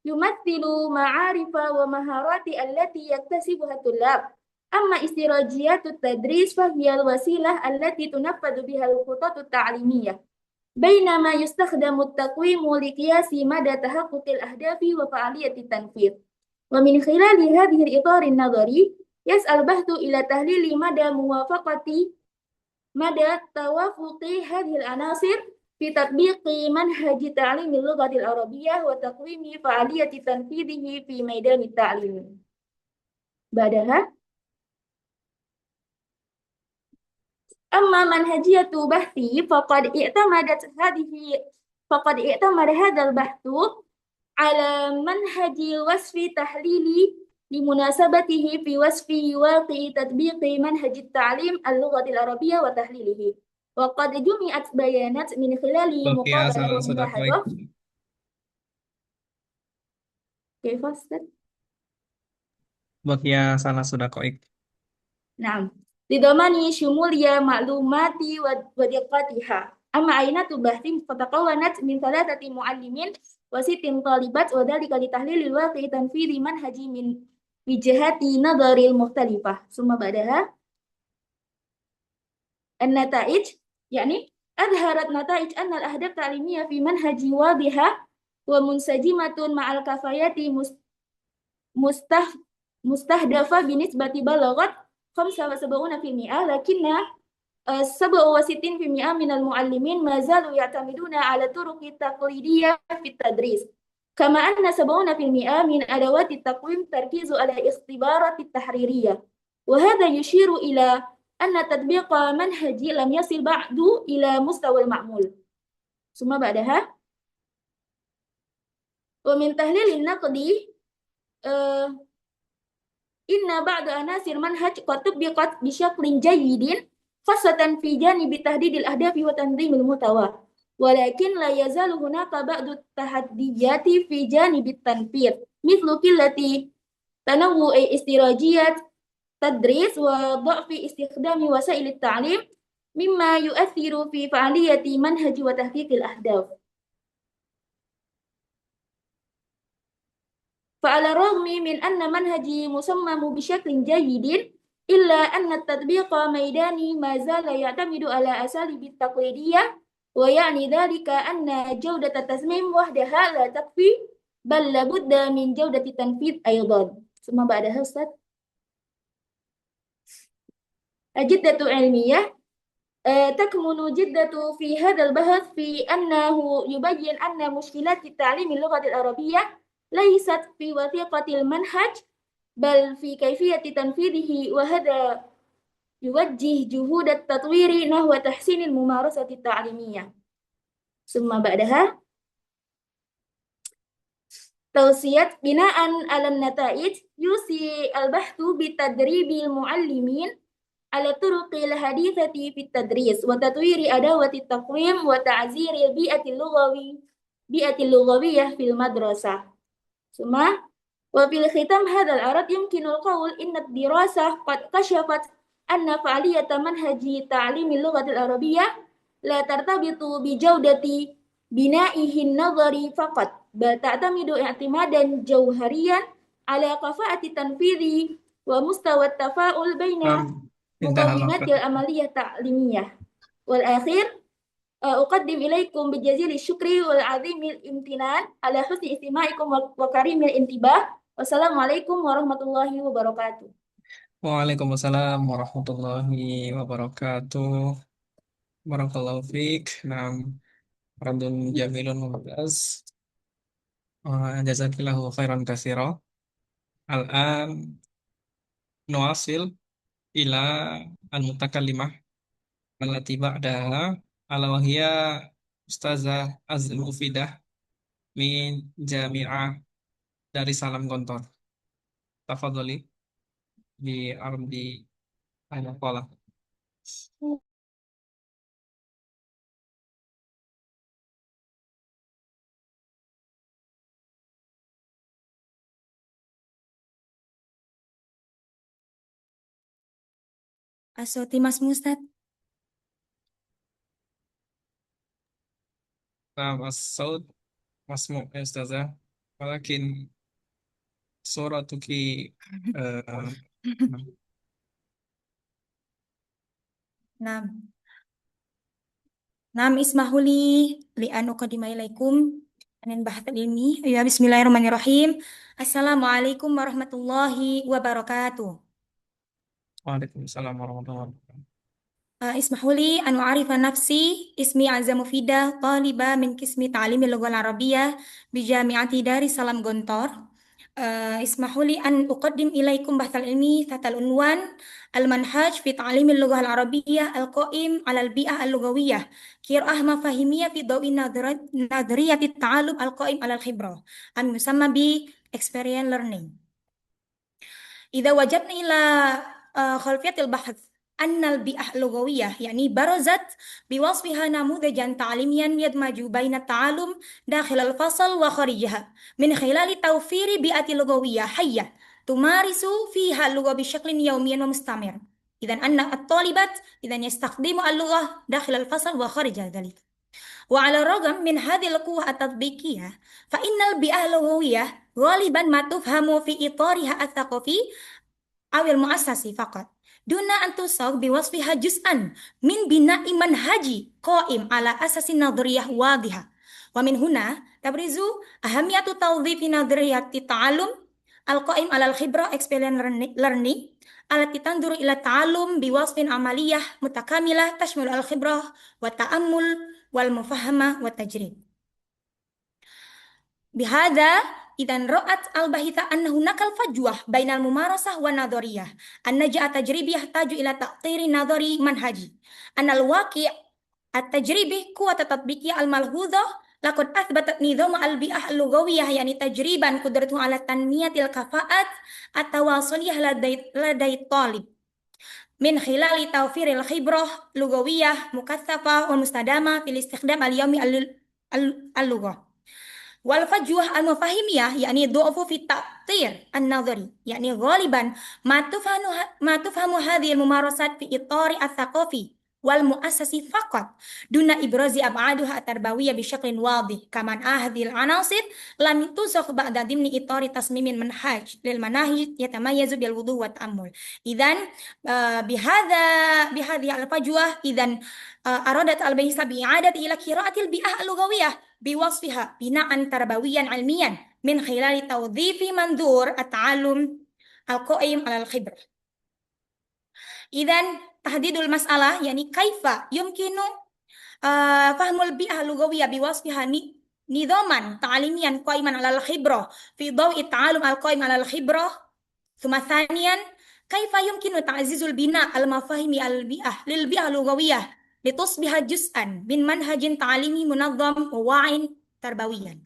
Speaker 7: يمثل معارف ومهارات التي يكتسبها الطلاب. أما استراتيجيات التدريس فهي الوسيلة التي تنفذ بها الخطط التعليمية، بينما يستخدم التقويم لقياس مدى تحقق الأهداف وفعالية التنفيذ. ومن خلال هذه الإطار النظري يسعى البحث إلى تحليل مدى توافق هذه العناصر في تطبيق منهج تعليم اللغة العربية وتقويم فعالية تنفيذه في ميدان التعليم. بعدها أما منهجية بحثي فقد اعتمد هذا البحث على منهج وصف تحليلي لمناسبته في وصف واقع تطبيق منهج التعليم اللغة العربية وتحليله، وقد جمعت بيانات من خلال
Speaker 1: Bakia
Speaker 7: مقابلة
Speaker 1: sudah
Speaker 7: وملاحظة.
Speaker 1: baik.
Speaker 7: كيف أستاذ؟
Speaker 1: Bakia salah sudah koik.
Speaker 7: نعم، لضمان شمولية معلومات ودقتها. أما عينات البحث فتكونت من 3 معلمين و6 طالبات، وذلك لتحليل الواقع تنفيذ منهج من وجهات نظر المختلفة. ثم بعدها النتائج، يعني أظهرت نتائج أن الأهداف التعليمية في منهج واضحة ومنسجمة مع الكفايات مستهدفة بنسبة بلغت 75%، لكن 67% من المعلمين ما زالوا يعتمدون على الطرق التقليدية في التدريس، كما أن 70% من أدوات التقويم تركز على الاختبارات التحريرية، وهذا يشير إلى أن تطبيق منهجي لم يصل بعد إلى مستوى المعمول. ثم بعدها ومن تحليل النقدي إن بعض عناصر المنهج قد طبقت بشكل جيد، خاصة في جانب تحديد الأهداف وتنظيم المحتوى، ولكن لا يزال هناك بعض التحديات في جانب التنفيذ، مثل قلة تنوع استراتيجيات التدريس وضعف استخدام وسائل التعليم، مما يؤثر في فعالية منهج وتحقيق الأهداف. فعلى الرغم من أن منهجي مصمم بشكل جيد، إلا أن التطبيق ميداني ما زال يعتمد على أساليب التقليدية، ويعني ذلك أن جودة التصميم وحدها لا تكفي، بل لابد من جودة التنفيذ أيضا. ثم بعدها أستاذ جدة علمية. تكمن جدة في هذا البحث في أنه يبين أن مشكلات تعليم اللغة العربية ليست في وثيقة المنهج بل في كيفية تنفيذه، وهذا يوجه جهود التطوير نحو تحسين الممارسة التعليمية. ثم بعدها توصية بناء على النتائج يوصي البحث بتدريب المعلمين على الطرق الحديثة في التدريس وتطوير أدوات التقويم وتعزير بيئة اللغوية في المدرسة. ثم وفي الختام هذا العرض يمكن القول إن الدراسة قد كشفت أن فعالية منهج تعليم اللغة العربية لا ترتبط بجودة بنائه النظري فقط بل تعتمد اعتمادا جوهريا على كفاءة التنفيذ ومستوى التفاعل بين
Speaker 1: انتهى
Speaker 7: مكونات
Speaker 1: الوقت.
Speaker 7: العملية التعليمية. والأخير أقدم إليكم بجزيل الشكر والعظيم الامتنان على حسن استماعكم وكريم الانتباه. والسلام عليكم ورحمة الله وبركاته.
Speaker 1: Waalaikumsalam warahmatullahi wabarakatuh. Barakallahu fiik. Naam, Radun Jamilun Mumtaz. Jazakillahu khairan katsira. Al-an nuwasil ila al-mutakallimah allati ba'daha ala wa hiya Ustazah Az-Mufidah min Jami'ah dari Salam Gontor. Tafadhali di ardi al-maqalah.
Speaker 8: Asoti Mas Mustad.
Speaker 1: Naam, as-saud masmu' ya Ustazah. Walakin suratuki
Speaker 8: Nam. Nam ismahuli li an uqaddima ilaikum anin bahatal ilmi. Ya bismillahirrahmanirrahim. Assalamualaikum warahmatullahi wabarakatuh.
Speaker 1: Waalaikumsalam warahmatullahi wabarakatuh.
Speaker 8: اسمحوا لي أن أعرف نفسي. اسمي عزة مفيدة، طالبة من قسم تعليم اللغة العربية بجامعة دار السلام غونتور. اسمحوا لي أن أقدم إليكم بحث العلمي تحت العنوان المنهج في تعليم اللغة العربية القائم على البيئة اللغوية، قراءة مفاهيمية في ضوء نظرية التعلم القائم على الخبرة، المسمى ب experience learning. إذا وجدنا إلى خلفية البحث أن البيئة اللغوية يعني برزت بوصفها نموذجا تعليميا يدمج بين التعلم داخل الفصل وخارجها من خلال توفير بيئة لغوية حية تمارس فيها اللغة بشكل يومي ومستمر. إذن أن الطالبات يستخدم اللغة داخل الفصل وخارج ذلك. وعلى الرغم من هذه القوة التطبيقية فإن البيئة اللغوية غالبا ما تفهم في إطارها الثقافي أو المؤسسي فقط دون أن تصاغ بوصفها جزءا من بناء منهجي قائم على أساس نظرية واضحة. ومن هنا تبرز أهمية توظيف نظرية التعلم القائم على الخبرة experience learning التي تنظر إلى التعلم بوصف عملية متكاملة تشمل الخبرة والتأمل والمفاهمة والتجريب. بهذا إذا رأت الباحثة أن هناك الفجوة بين الممارسة والنظرية. النجاح التجريبي يحتاج إلى تأطير نظري منهجي. أن الواقع التجريبي قوة التطبيقية الملحوظة لقد أثبتت نظام البيئة اللغوية يعني تجريبا قدرته على تنمية الكفاءات التواصلية لدى الطالب من خلال توفير الخبرة اللغوية مكثفة ومستدامة في الاستخدام اليومي اللغة. والفجوة المفاهيمية يعني ضعف في التأطير النظري يعني غالبا ما تفهم هذه الممارسات في إطار الثقافي والمؤسسي فقط دون إبراز أبعادها التربوية بشكل واضح. كمان هذه العناصر لم تصف بعد ضمن إطار تصميم المنهج للمناهج يتميز بالوضوح والتأمل. إذن بهذه الفجوة أرادت الباحثة بإعادة إلى قراءة البيئة اللغوية بوصفها بناء تربويا علميا من خلال توظيف منظور التعلم القائم على الخبرة. إذن تحديد المسألة يعني كيف يمكن فهم البيئة اللغوية بوصفها نظاما تعليميا قائما على الخبرة في ضوء التعلم القائم على الخبرة. ثم ثانيا كيف يمكن تعزيز البناء المفاهيمي للبيئة اللغوية لتصبح جزءا من منهج تعليمي منظم وواعٍ تربويا.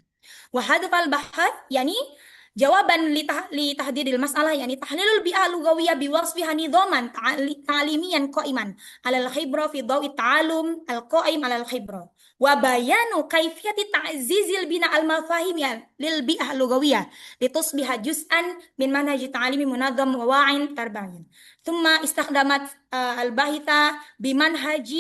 Speaker 8: وهدف البحث يعني جوابا لتحديد المسألة يعني تحليل البيئة اللغوية بوصفها نظاما تعليميا قائما على الخبرة في ضوء التعلم القائم على الخبرة، وبيان كيفية تعزيز البناء المفاهيمي للبيئة اللغوية لتصبح جزءا من منهج تعليمي منظم وواعٍ تربويا. ثم استخدمت الباحثة بمنهج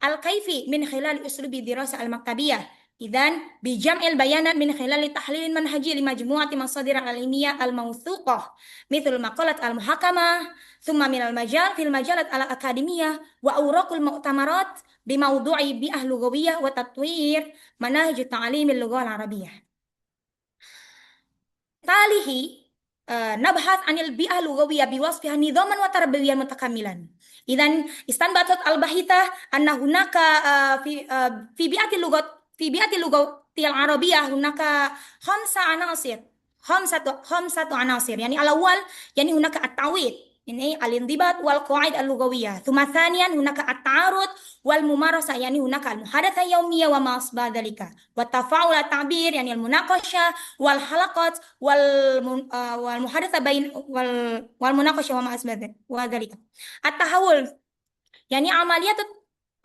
Speaker 8: الكيفي من خلال أسلوب الدراسة المكتبية. إذن بجمع البيانات من خلال التحليل المنهجي لمجموعة مصادر علمية الموثوقة مثل مقالات المحاكمة، ثم من في المجالات الأكاديمية وأوراق المؤتمرات بموضوع بيئة لغوية وتطوير مناهج تعليم اللغة العربية. تاليه نبحث عن البيئة اللغوية بوصفها نظاما وتربويا متكاملا. إذن استنبطت الباحثة أن هناك في بيئة اللغة العربية هناك خمسة عناصر. يعني الأول يعني هناك التعويض يعني الانضباط والقواعد اللغوية. ثم ثانيا هناك التعارض والممارسة يعني هناك المحادثة اليومية وما أشبه ذلك. والتفاعل التعبير يعني المناقشة والحلقات والمحادثة والمناقشة وما أشبه ذلك. التحول يعني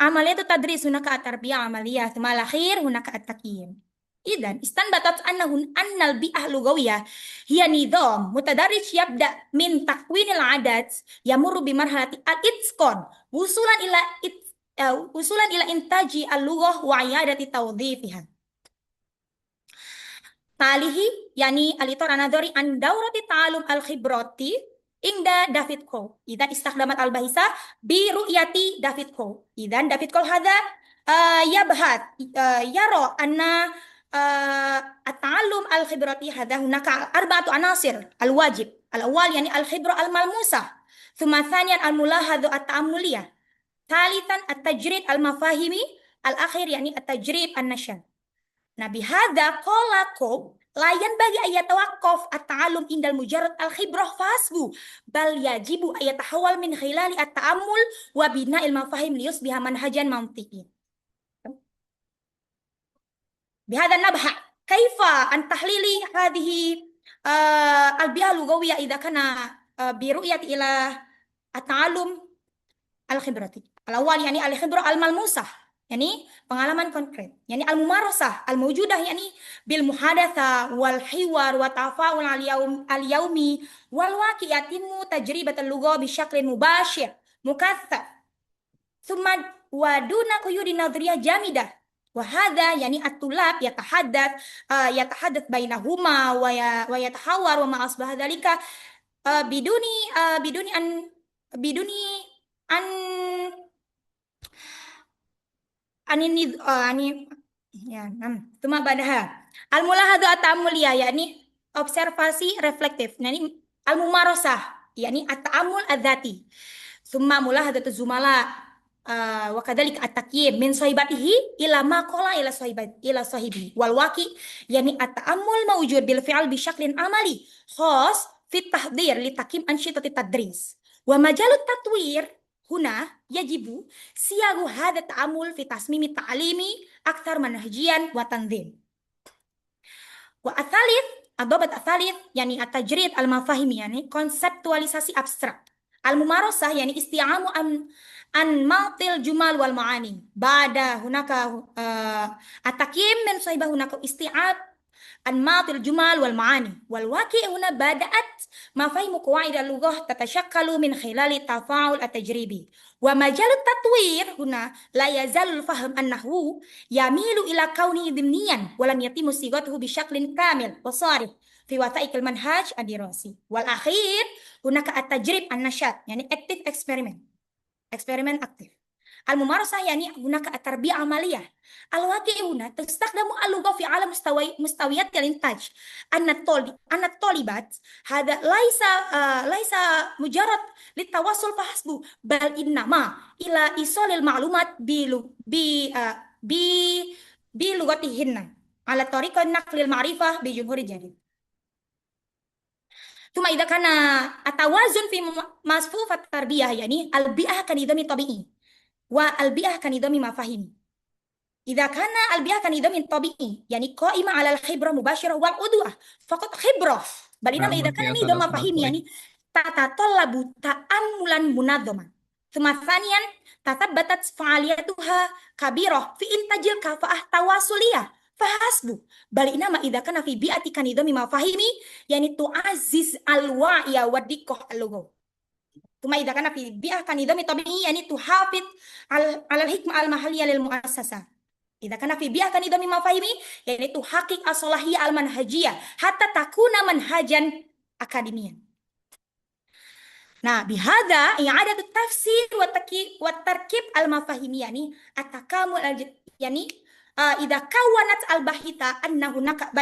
Speaker 8: عملية التدريس هناك التربية عملية. ثم الأخير هناك التقييم. إذن استنبطت أن البيئة اللغوية هي نظام متدرج يبدأ من تكوين العادات يمر بمرحلة الإتقان وصولا إلى إنتاج اللغة وإعادة توظيفها. تاليه يعني الإطار النظري عن دورة التعلم الخبراتي عند دافيد كول. إذا استخدمت الباحثة برؤية دافيد كول. إذا دافيد كول هذا يرى أن التعلم الخبراتي هذا هناك 4 عناصر الواجب. الأول يعني الخبرة الملموسة، ثم ثانيا الملاحظة التأملية، ثالثا التجريد المفاهيمي، الأخير يعني التجريب النشر. Nah, bihada qala qom la yanbaghi an yatawaqqaf at-ta'allum indal mujarrad al-khibrah fasbu bal yajibu an yatahawwal min khilali at-ta'ammul wa bina'il mafahim liyusbiha manhajan mantiqi. Bihada nabha kaifa an tahlili hadhihi al-bi'ah lughawiyah idza kana bi ru'yati ila at-ta'allum al-khibrati. Al-awwal yani al-khibrah al-malmusah yani pengalaman konkret, yani al-mumarasah al-mawjudah yani bil muhadatsa wal hiwar wa tafaul al-yaumi wal waqi yatimu tajribatul lugha bi syaklin mubashir mukaththaf thumma wa duna quyudi nadhriyah jamidah wa hadha yani at-tulab yatahaddath bainahuma wa yatahawar wa ma asbah dzalika biduni an Tuma badaha al-mulahadha at-ta'ammuliyah yakni observasi reflektif, yani al-mumarasah yakni at-ta'ammul adzati, thumma mulahadatu zumala wa kadzalika at-taqyim min sahibatihi ila ma qala ila sahibi wal waqi yani at-ta'ammul mawjud bil fi'l bi syaklin amali khas fi tahdhir li takim ansyitati tadris wa majalut tatwir huna yajibu siyagu hadha ta'amul fi tasmimi ta'limi akthar manhajian wa tanzim. Wa ad-dabat ats-tsalits yani at-tajrid al-mafahimi yani konseptualisasi abstrak. Al-mumarasah yani isti'amu an matil jumal wal ma'ani. Ba'da hunaka at-takim min sahibah hunaka isti'ab an matil jumal wal ma'ani. Wal waqi' huna bada'at mafahimu qawaid al-lughah tatashakkalu min khilali tafa'ul at-tajribi. Wa majalut tatwir huna la yazalul fahm annahu yamilu ila kauni dhimniyan wa lam yatimu sigatuhu bi syaklin kamil wa sarih fi watha'iqil manhaj ad-dirasi. Wal akhir hunaka at-tajrib an-nashat yani active experiment eksperimen aktif. الممارسة يعني هناك التربية عملية. الواقع هنا تستخدم اللغة في على مستويات الإنتاج. أن الطالبات هذا ليس مجرد للتواصل فحسب، بل إنما إلى إيصال المعلومات بلغتهن على طريقة نقل المعرفة بجمهور جديد. ثم إذا كان التوازن في مصفوفة التربية يعني البيئة كنظام طبيعي والبيئة كنظام مفاهيمي. إذا كان البيئة كنظام طبيعي يعني قائمة على الخبرة مباشرة والقدوة فقط خبرة، بل إنما إذا كان
Speaker 1: biasa
Speaker 8: نظام
Speaker 1: ada sangat
Speaker 8: مفاهيمي
Speaker 1: baik.
Speaker 8: يعني تتطلب تأملا منظما. ثم ثانيا تثبتت فعاليتها كبيرة في إنتاج الكفاءة التواصلية فحسب، بل إنما إذا كان في بيئة كنظام مفاهيمي يعني تعزز الوعي والدقة اللغوي. ثم إذا كان في بيئة كنظام طبيعي يعني تحافظ على الحكمة المحلية للمؤسسة. إذا كان في بيئة كنظام مفاهيمي يعني تحقق الصلاحية المنهجية حتى تكون منهجا أكاديميا. Nah, bihada i'adah tafsir wa tarkib al-mafahimi yani atakamul yani idza kawanat al-bahita anna hunaka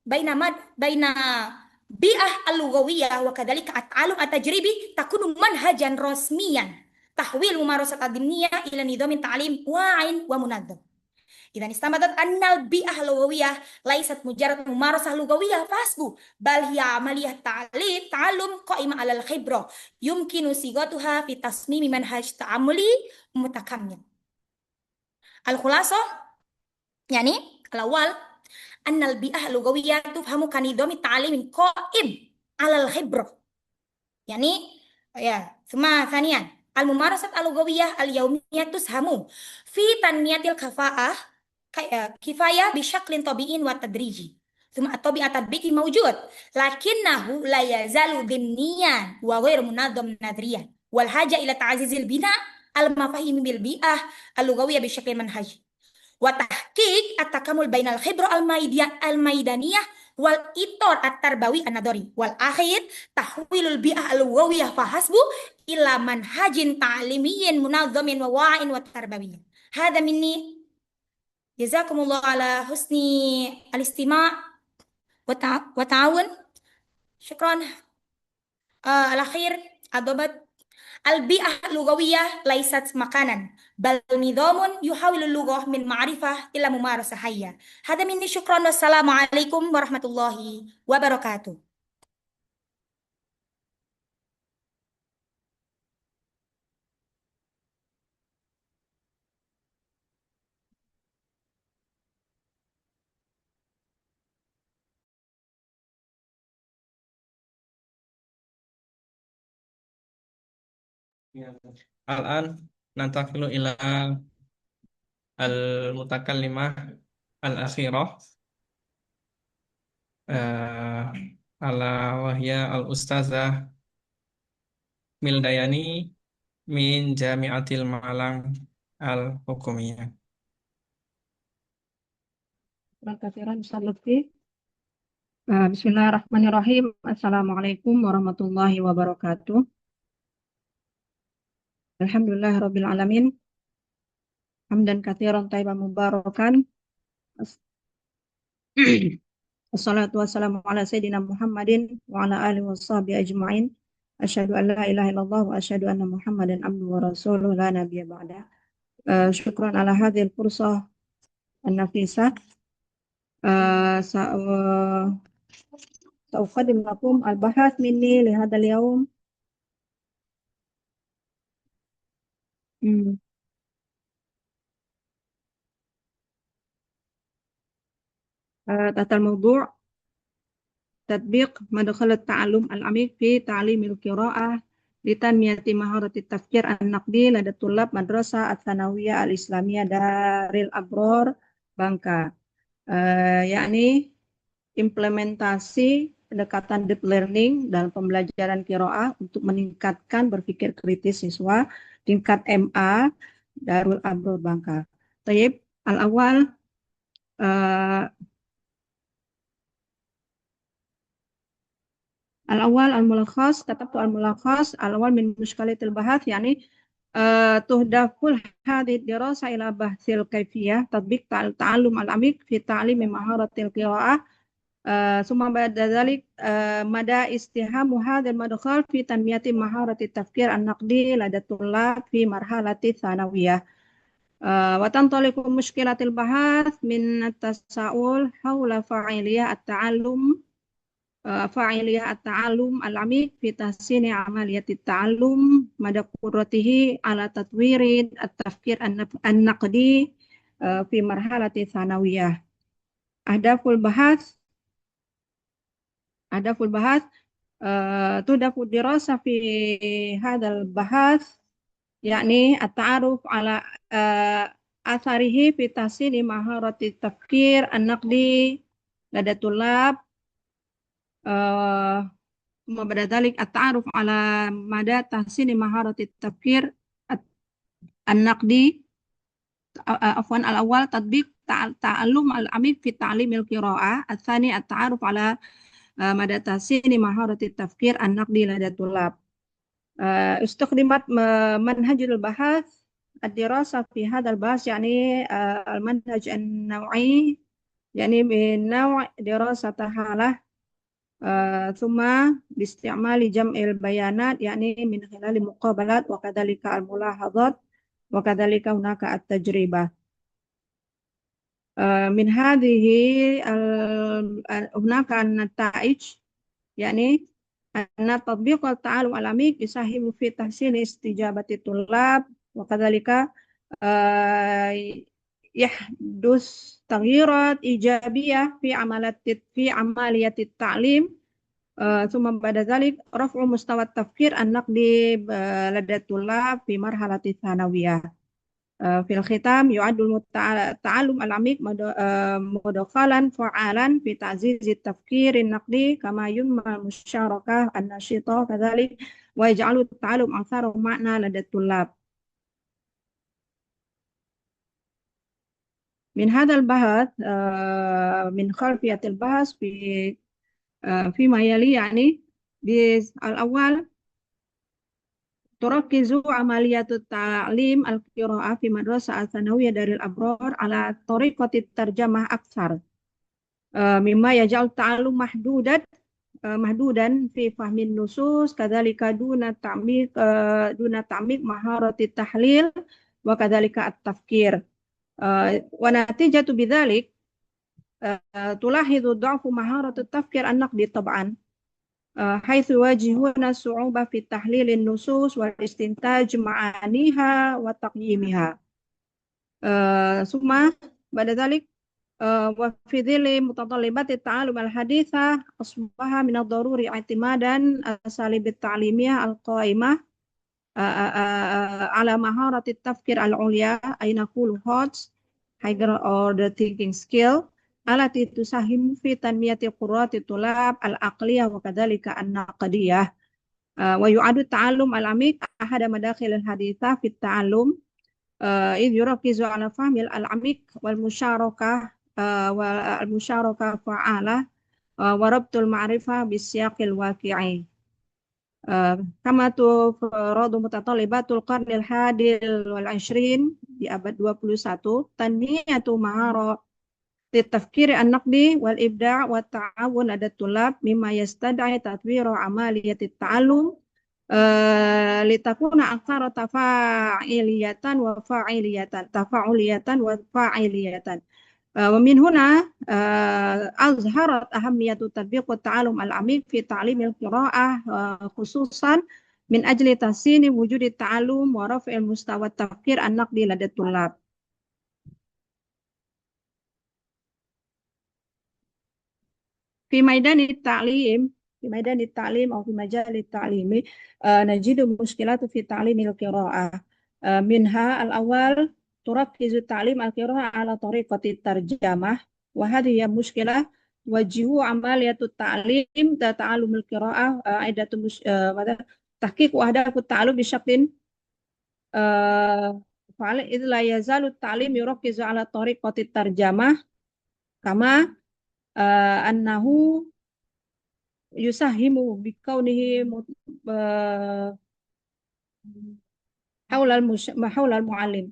Speaker 8: baina bi'ah al-lughawiyah wa kadzalika at-ta'allum at-tajribi takunu manhajan rasmiyan tahwil mumarasat ad-diniyah ila nizamin ta'lim wa'in wa munazzam. إذا استمدت أن البيئة اللغوية ليست مجرد ممارسة لغوية فحسب، بل هي عملية تعلم قائمة على الخبرة يمكن صياغتها في تصميم منهج تعاملي متكامل. الخلاصة يعني الأول أن البيئة اللغوية تفهم كنظام تعليم قائم على الخبرة يعني ثم ثانيا الممارسة اللغوية اليومية تسهم في تنمية الكفاءة كفاية بشكل طبيعي وتدريجي. ثم الطبيعة التطبيقي موجود لكنه لا يزال ضمنيا وغير منظم نظريا، والحاجة إلى تعزيز البناء المفاهيم بالبيئة اللغوية بشكل منهجي وتحقيق التكامل بين الخبرة الميدانية والإطار التربوي النظري، والأخير تحويل البيئة اللغوية فحسب إلى منهج تعليمي منظم وواعي وتربوي. هذا مني. جزاكم الله على حسن الاستماع والتعاون. شكرا. الأخير أضبط البيئة اللغوية ليست مكانا بل نظام يحول اللغة من معرفة إلى ممارسة حية. هذا مني. شكرا والسلام عليكم ورحمة الله وبركاته.
Speaker 1: Al-an nantakilu ila al-mutakallimah al-akhirah ala wahya al-ustazah Mildayani min Jami'atil Malang al-Hukumiyah.
Speaker 9: Terima kasih Ustaz Lutfi. Bismillahirrahmanirrahim. Assalamualaikum warahmatullahi wabarakatuh. Alhamdulillahirabbil alamin. Hamdan katsiran thayyiban mubarakan. Wassalatu wassalamu ala sayyidina Muhammadin wa ala alihi washabihi ajma'in. Asyhadu an la ilaha illallah wa asyhadu anna Muhammadan abduhu wa rasuluhu la nabiyya ba'da. Syukran ala hadhil fursah an-nafisah. سأقدم لكم البحث مني لهذا اليوم. تحت الموضوع تطبيق مدخل التعلم العميق في تعليم القراءة لتنمية مهارة التفكير النقدي لدى طلاب مدرسة الثانوية الإسلامية دار الأبرار Bangka. Yakni implementasi pendekatan deep learning dalam pembelajaran qiraah untuk meningkatkan berpikir kritis siswa tingkat MA Darul Abror Bangka. Tayyib, al-awal al-awal al-mulakhas, katabtu al-mulakhas al-awal min mushkalatil bahath, yakni تهدف هذه الدراسة إلى بحث الكيفية تطبيق التعلم العميق في تعليم مهارة القراءة. ثم بعد ذلك مدى استهام هذا المدخل في تنمية مهارة التفكير النقدي لدى الطلاب في مرحلة الثانوية. وتنطلق مشكلة البحث من التساؤل حول فاعلية التعلم العميق في تحسين عملية التعلم، مدى قدرته على تطوير التفكير النقدي في مرحلة الثانوية. أهداف البحث تهدف الدراسة في هذا البحث يعني التعرف على أثره في تحسين مهارة التفكير النقدي لدى الطلاب، ثم بعد ذلك التعرف على مدى تحسين مهارة التفكير النقدي. الأول تطبيق التعلم العميق في تعليم القراءة. الثاني التعرف على مدى تحسين مهارة التفكير النقدي لدى الطلاب. استخدمت منهج البحث الدراسة في هذا البحث يعني المنهج النوعي يعني من نوع دراسة حالة، ثم باستعمال جمع البيانات يعني من خلال المقابلات وكذلك الملاحظات وكذلك هناك التجربة. من هذه هناك النتائج يعني أن تطبيق التعلم العميق يساهم في تحسين استجابة الطلاب، وكذلك يحدث تغييرات إيجابية في عملية التعليم. ثم بعد ذلك رفع مستوى التفكير النقدي لدى الطلاب في مرحلة الثانوية. في الختام يعد التعلم العميق مدخلا فعالا في تعزيز التفكير النقدي، كما ينمى المشاركة النشطة كذلك، ويجعل التعلم أكثر معنى لدى الطلاب. من هذا البحث من خلفية البحث فيما يلي يعني الأول تركز عملية تعليم القراءة في مدرسة الثانوية دار الأبرار على طريقة الترجمة أكثر، مما يجعل التعلم محدودا في فهم النصوص، كذلك دون تعميق مهارة التحليل وكذلك التفكير. ونتيجة بذلك تلاحظ ضعف مهارة التفكير النقدي طبعا، حيث يواجهون صعوبة في تحليل النصوص واستنتاج معانيها وتقييمها. ثم بعد ذلك وفي ظل متطلبات التعلم الحديثة أصبح من الضروري اعتمادا الأساليب التعليمية القائمة على مهارة التفكير العليا أي نقول higher order thinking skill التي تساهم في تنمية قدرات الطلاب العقلية وكذلك النقدية. ويعد التعلم العميق أحد مداخل الحديثة في التعلم، إذ يركز على فهم العميق والمشاركة فعالة وربط المعرفة بالسياق الواقعي. كما تفرض متطلبات القرن ال21 di abad 21 تنمية مهارة التفكير النقدي والإبداع والتعاون لدى الطلاب، مما يستدعي تطوير عملية التعلم لتكون أكثر تفاعلية وفاعلية. ومن هنا أظهرت أهمية تطبيق التعلم العميق في تعليم القراءة خصوصا من أجل تحسين وجود التعلم ورفع مستوى التفكير النقدي لدى الطلاب. في ميدان التعليم أو في مجال التعليم نجد مشكلات في تعليم القراءة. منها الأول تركز تعليم القراءة على طريقة الترجمة، وهذه هي مشكلة توجه عملية التعليم تعلم القراءة تحقيق أهداف التعلم بشكل فعال، إذ لا يزال التعليم يركز على طريقة الترجمة، كما أنه يساهم بكونه حول المعلم.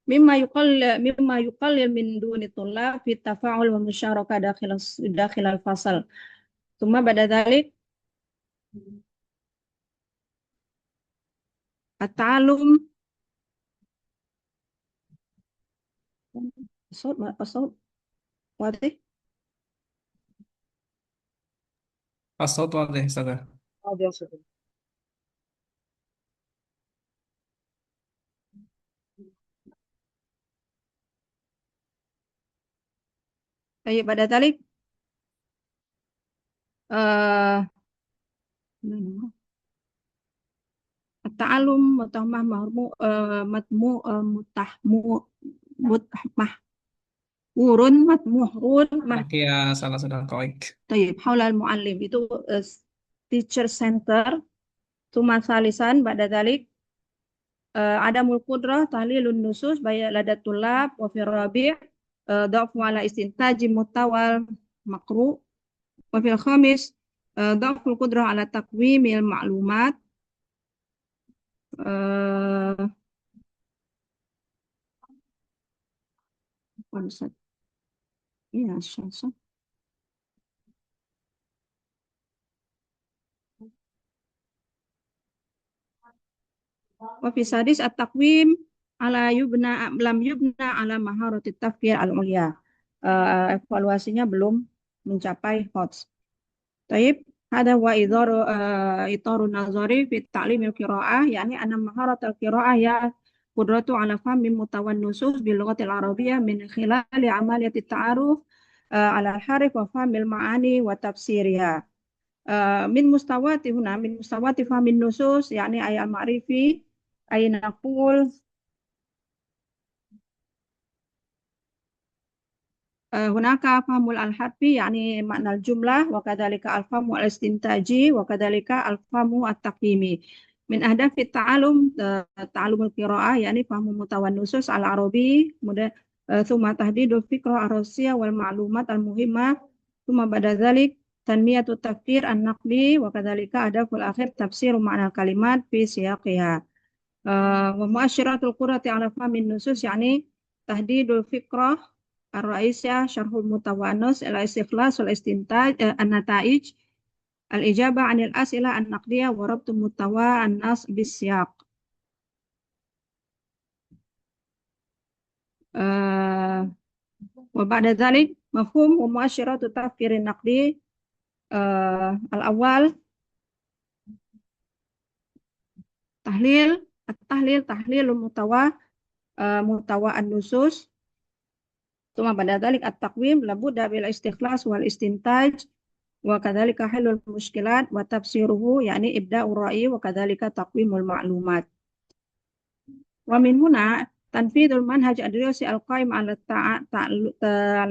Speaker 9: مما يقلل من دون الطلاب في التفاعل والمشاركة داخل الفصل. ثم بعد ذلك التعلم. الصوت واضح؟
Speaker 1: الصوت واضح أستاذ.
Speaker 9: طيب بعد ذلك التعلم
Speaker 1: Ya, salah sudah koik.
Speaker 9: طيب حول المعلم itu teacher center. ثم ثالثا بعد ذلك عدم القدرة تحليل النصوص لدى الطلاب. وفي الرابع ضعف على استنتاج محتوى مقروء. وفي الخامس ضعف القدرة على تقويم المعلومات. وفي السادس التقويم لم يبنى على مهارة التفكير العليا. Evaluasinya belum mencapai HOTS. طيب هذا هو إطار النظري في التعليم القراءة، يعني أن مهارة القراءة هي قدرته على فهم محتوى النصوص باللغة العربية من خلال عملية التعرف على الحرف وفهم المعاني وتفسيرها. من مستويات فهم النصوص يعني أي المعرفي، أي نقول هناك فهم الحرفي يعني معنى الجملة، وكذلك الفهم الاستنتاجي، وكذلك الفهم التقييمي. من أهداف التعلم تعلم القراءة يعني فهم محتوى النصوص العربي، ثم تحديد الفكرة الرئيسية والمعلومات المهمة، ثم بعد ذلك تنمية التفكير النقدي، وكذلك أهداف الأخير تفسير معنى الكلمات في سياقها. ومؤشرات القدرة على فهم النصوص يعني تحديد الفكرة الرئيسية، شرح المحتوى النص، الاستخلاص والاستنتاج النتائج، الإجابة عن الأسئلة النقدية، وربط محتوى النص بالسياق. وبعد ذلك مفهوم ومؤشرات التفكير النقدي. الأول تحليل المحتوى محتوى النصوص. ثم بعد ذلك التقويم لابد بالاستخلاص والاستنتاج، وكذلك حل المشكلات وتفسيره يعني إبداء الرأي، وكذلك تقويم المعلومات. ومن هنا تنفيذ المنهج الدراسي القائم على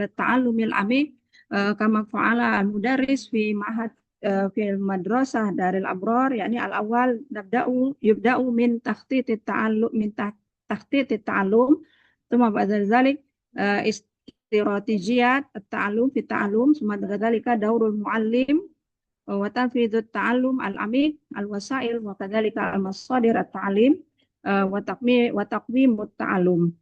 Speaker 9: التعلم العميق كما فعل المدرس في معهد في المدرسة دار الأبرار. يعني الأول يبدأ من تخطيط التعلم، ثم بعد ذلك استراتيجيات التعلم في التعلم، ثم بعد ذلك دور المعلم وتنفيذ التعلم العميق، الوسائل وكذلك المصادر التعليم وتقويم التعلم.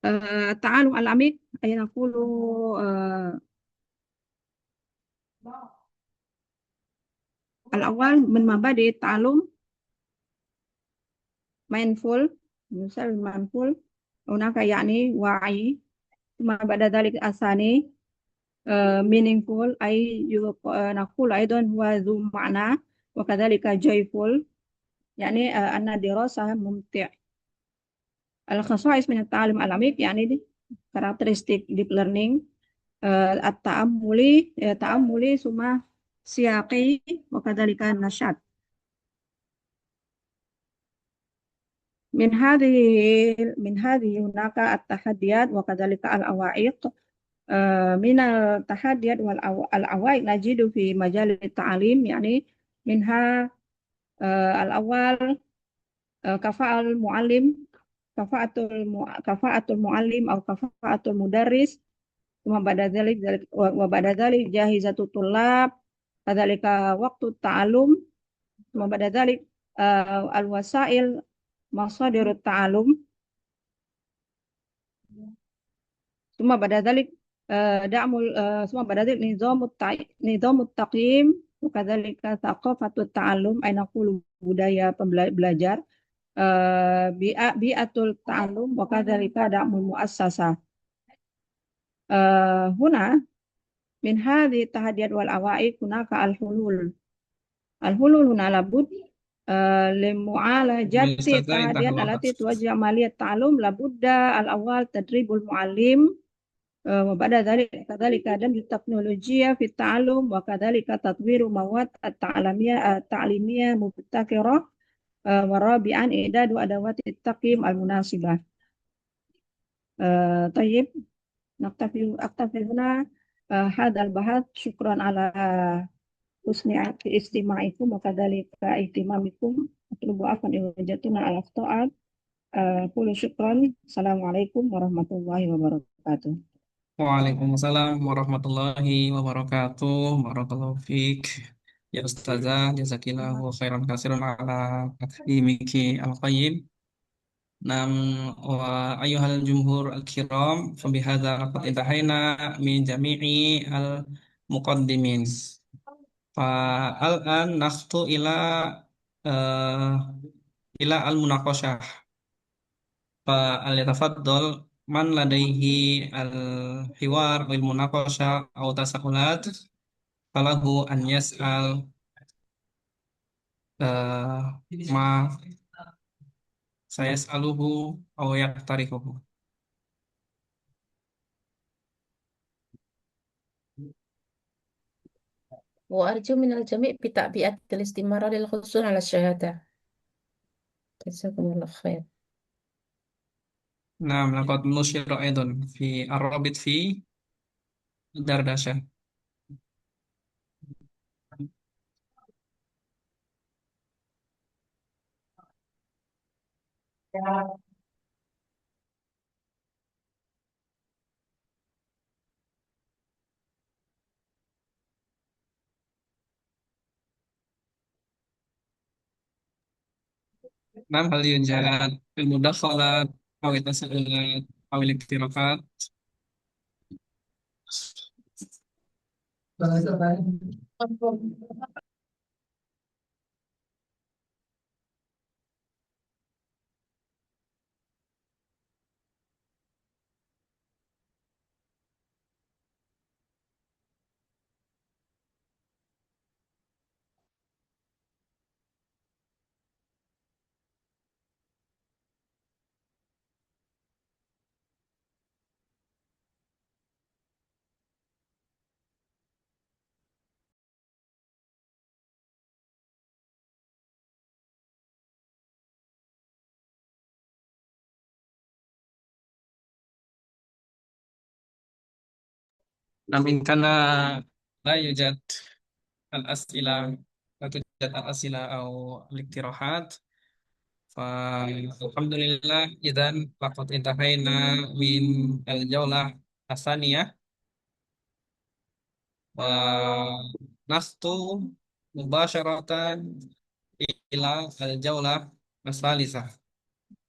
Speaker 9: التعلم العميق أي نقول الأول من مبادئ التعلم mindful، هناك يعني وعي. ثم بعد ذلك الثاني meaningful أي نقول أيضا هو ذو معنى، وكذلك joyful يعني أن الدراسة ممتع. الخصائص من التعلم العميق يعني karakteristik deep learning التأملي ثم سياقي وكذلك النشاط. من هذه هناك التحديات وكذلك العوائق. من التحديات والعوائق نجد في مجال التعليم يعني منها الأول كفاءة المعلم kafaatul muallim atau kafaatul mudarris. Cuma pada dzalik jahizatu tullab, kadzalika waktu ta'alum, cuma pada dzalik al-wasail masadirut ta'alum, cuma pada dzalik cuma pada dzalik nizamut taqyim, kadzalika thaqafatut ta'alum, ainaqulu budaya belajar, bi'atul ta'alum, wa kadzalika da'mul muassasah. Huna min hadhi tahadiyat wal awaiq hunaka al-hulul huna labud limu'alajati tahadiyat alati tuwajjih amaliyat ta'alum labudda al-awwal tadribul muallim wa ba'da dzalika dan teknologiya fit ta'alum wa kadzalika tatwiru mawad at-ta'limiyah mubtakirah wa rabi'an i'dadu adawati taqyim al-munasibah. Tayyib aktafi huna hadal bahat, syukran ala husni istima'ikum wa kadzalika ihtimamikum, atlubu afan iwajatuna ala akhtaat. Qulu syukran. Assalamualaikum warahmatullahi wabarakatuh.
Speaker 1: Waalaikumsalam warahmatullahi wabarakatuh. Barakallahu fiik. Ya Ustazah, jazakillahu khairan katsiran ala takdimiki al-qayyim. Nam wa ayyuhal jumhur al-kiram, fabihadza laqad intahayna min jami'i al-muqaddimin. Fa al-an nakhtu ila al-munaqashah. Fa al-yatafaddal man ladaihi al-hiwar wal munaqashah aw tasaqqulat falahu an yas'al ma sayas'aluhu aw yaqtarifuhu.
Speaker 10: وأرجو من الجميع بتعبئة الاستمارة للحصول على الشهادة. جزاكم الله خير.
Speaker 1: Nah, laqad nusyira aidan fi ar-rabit fi Dardasha. Nam hal yunjad fil mudakhalat aw tasawulat aw al-iktirahat. Nam in kana la yujad al-as'ila la tujad al-as'ila aw al-iktirahat. Fa alhamdulillah idzan laqad intahayna min al-jaulah asaniyah wa nakhtu mubasharatan ila al-jaulah as-salisah.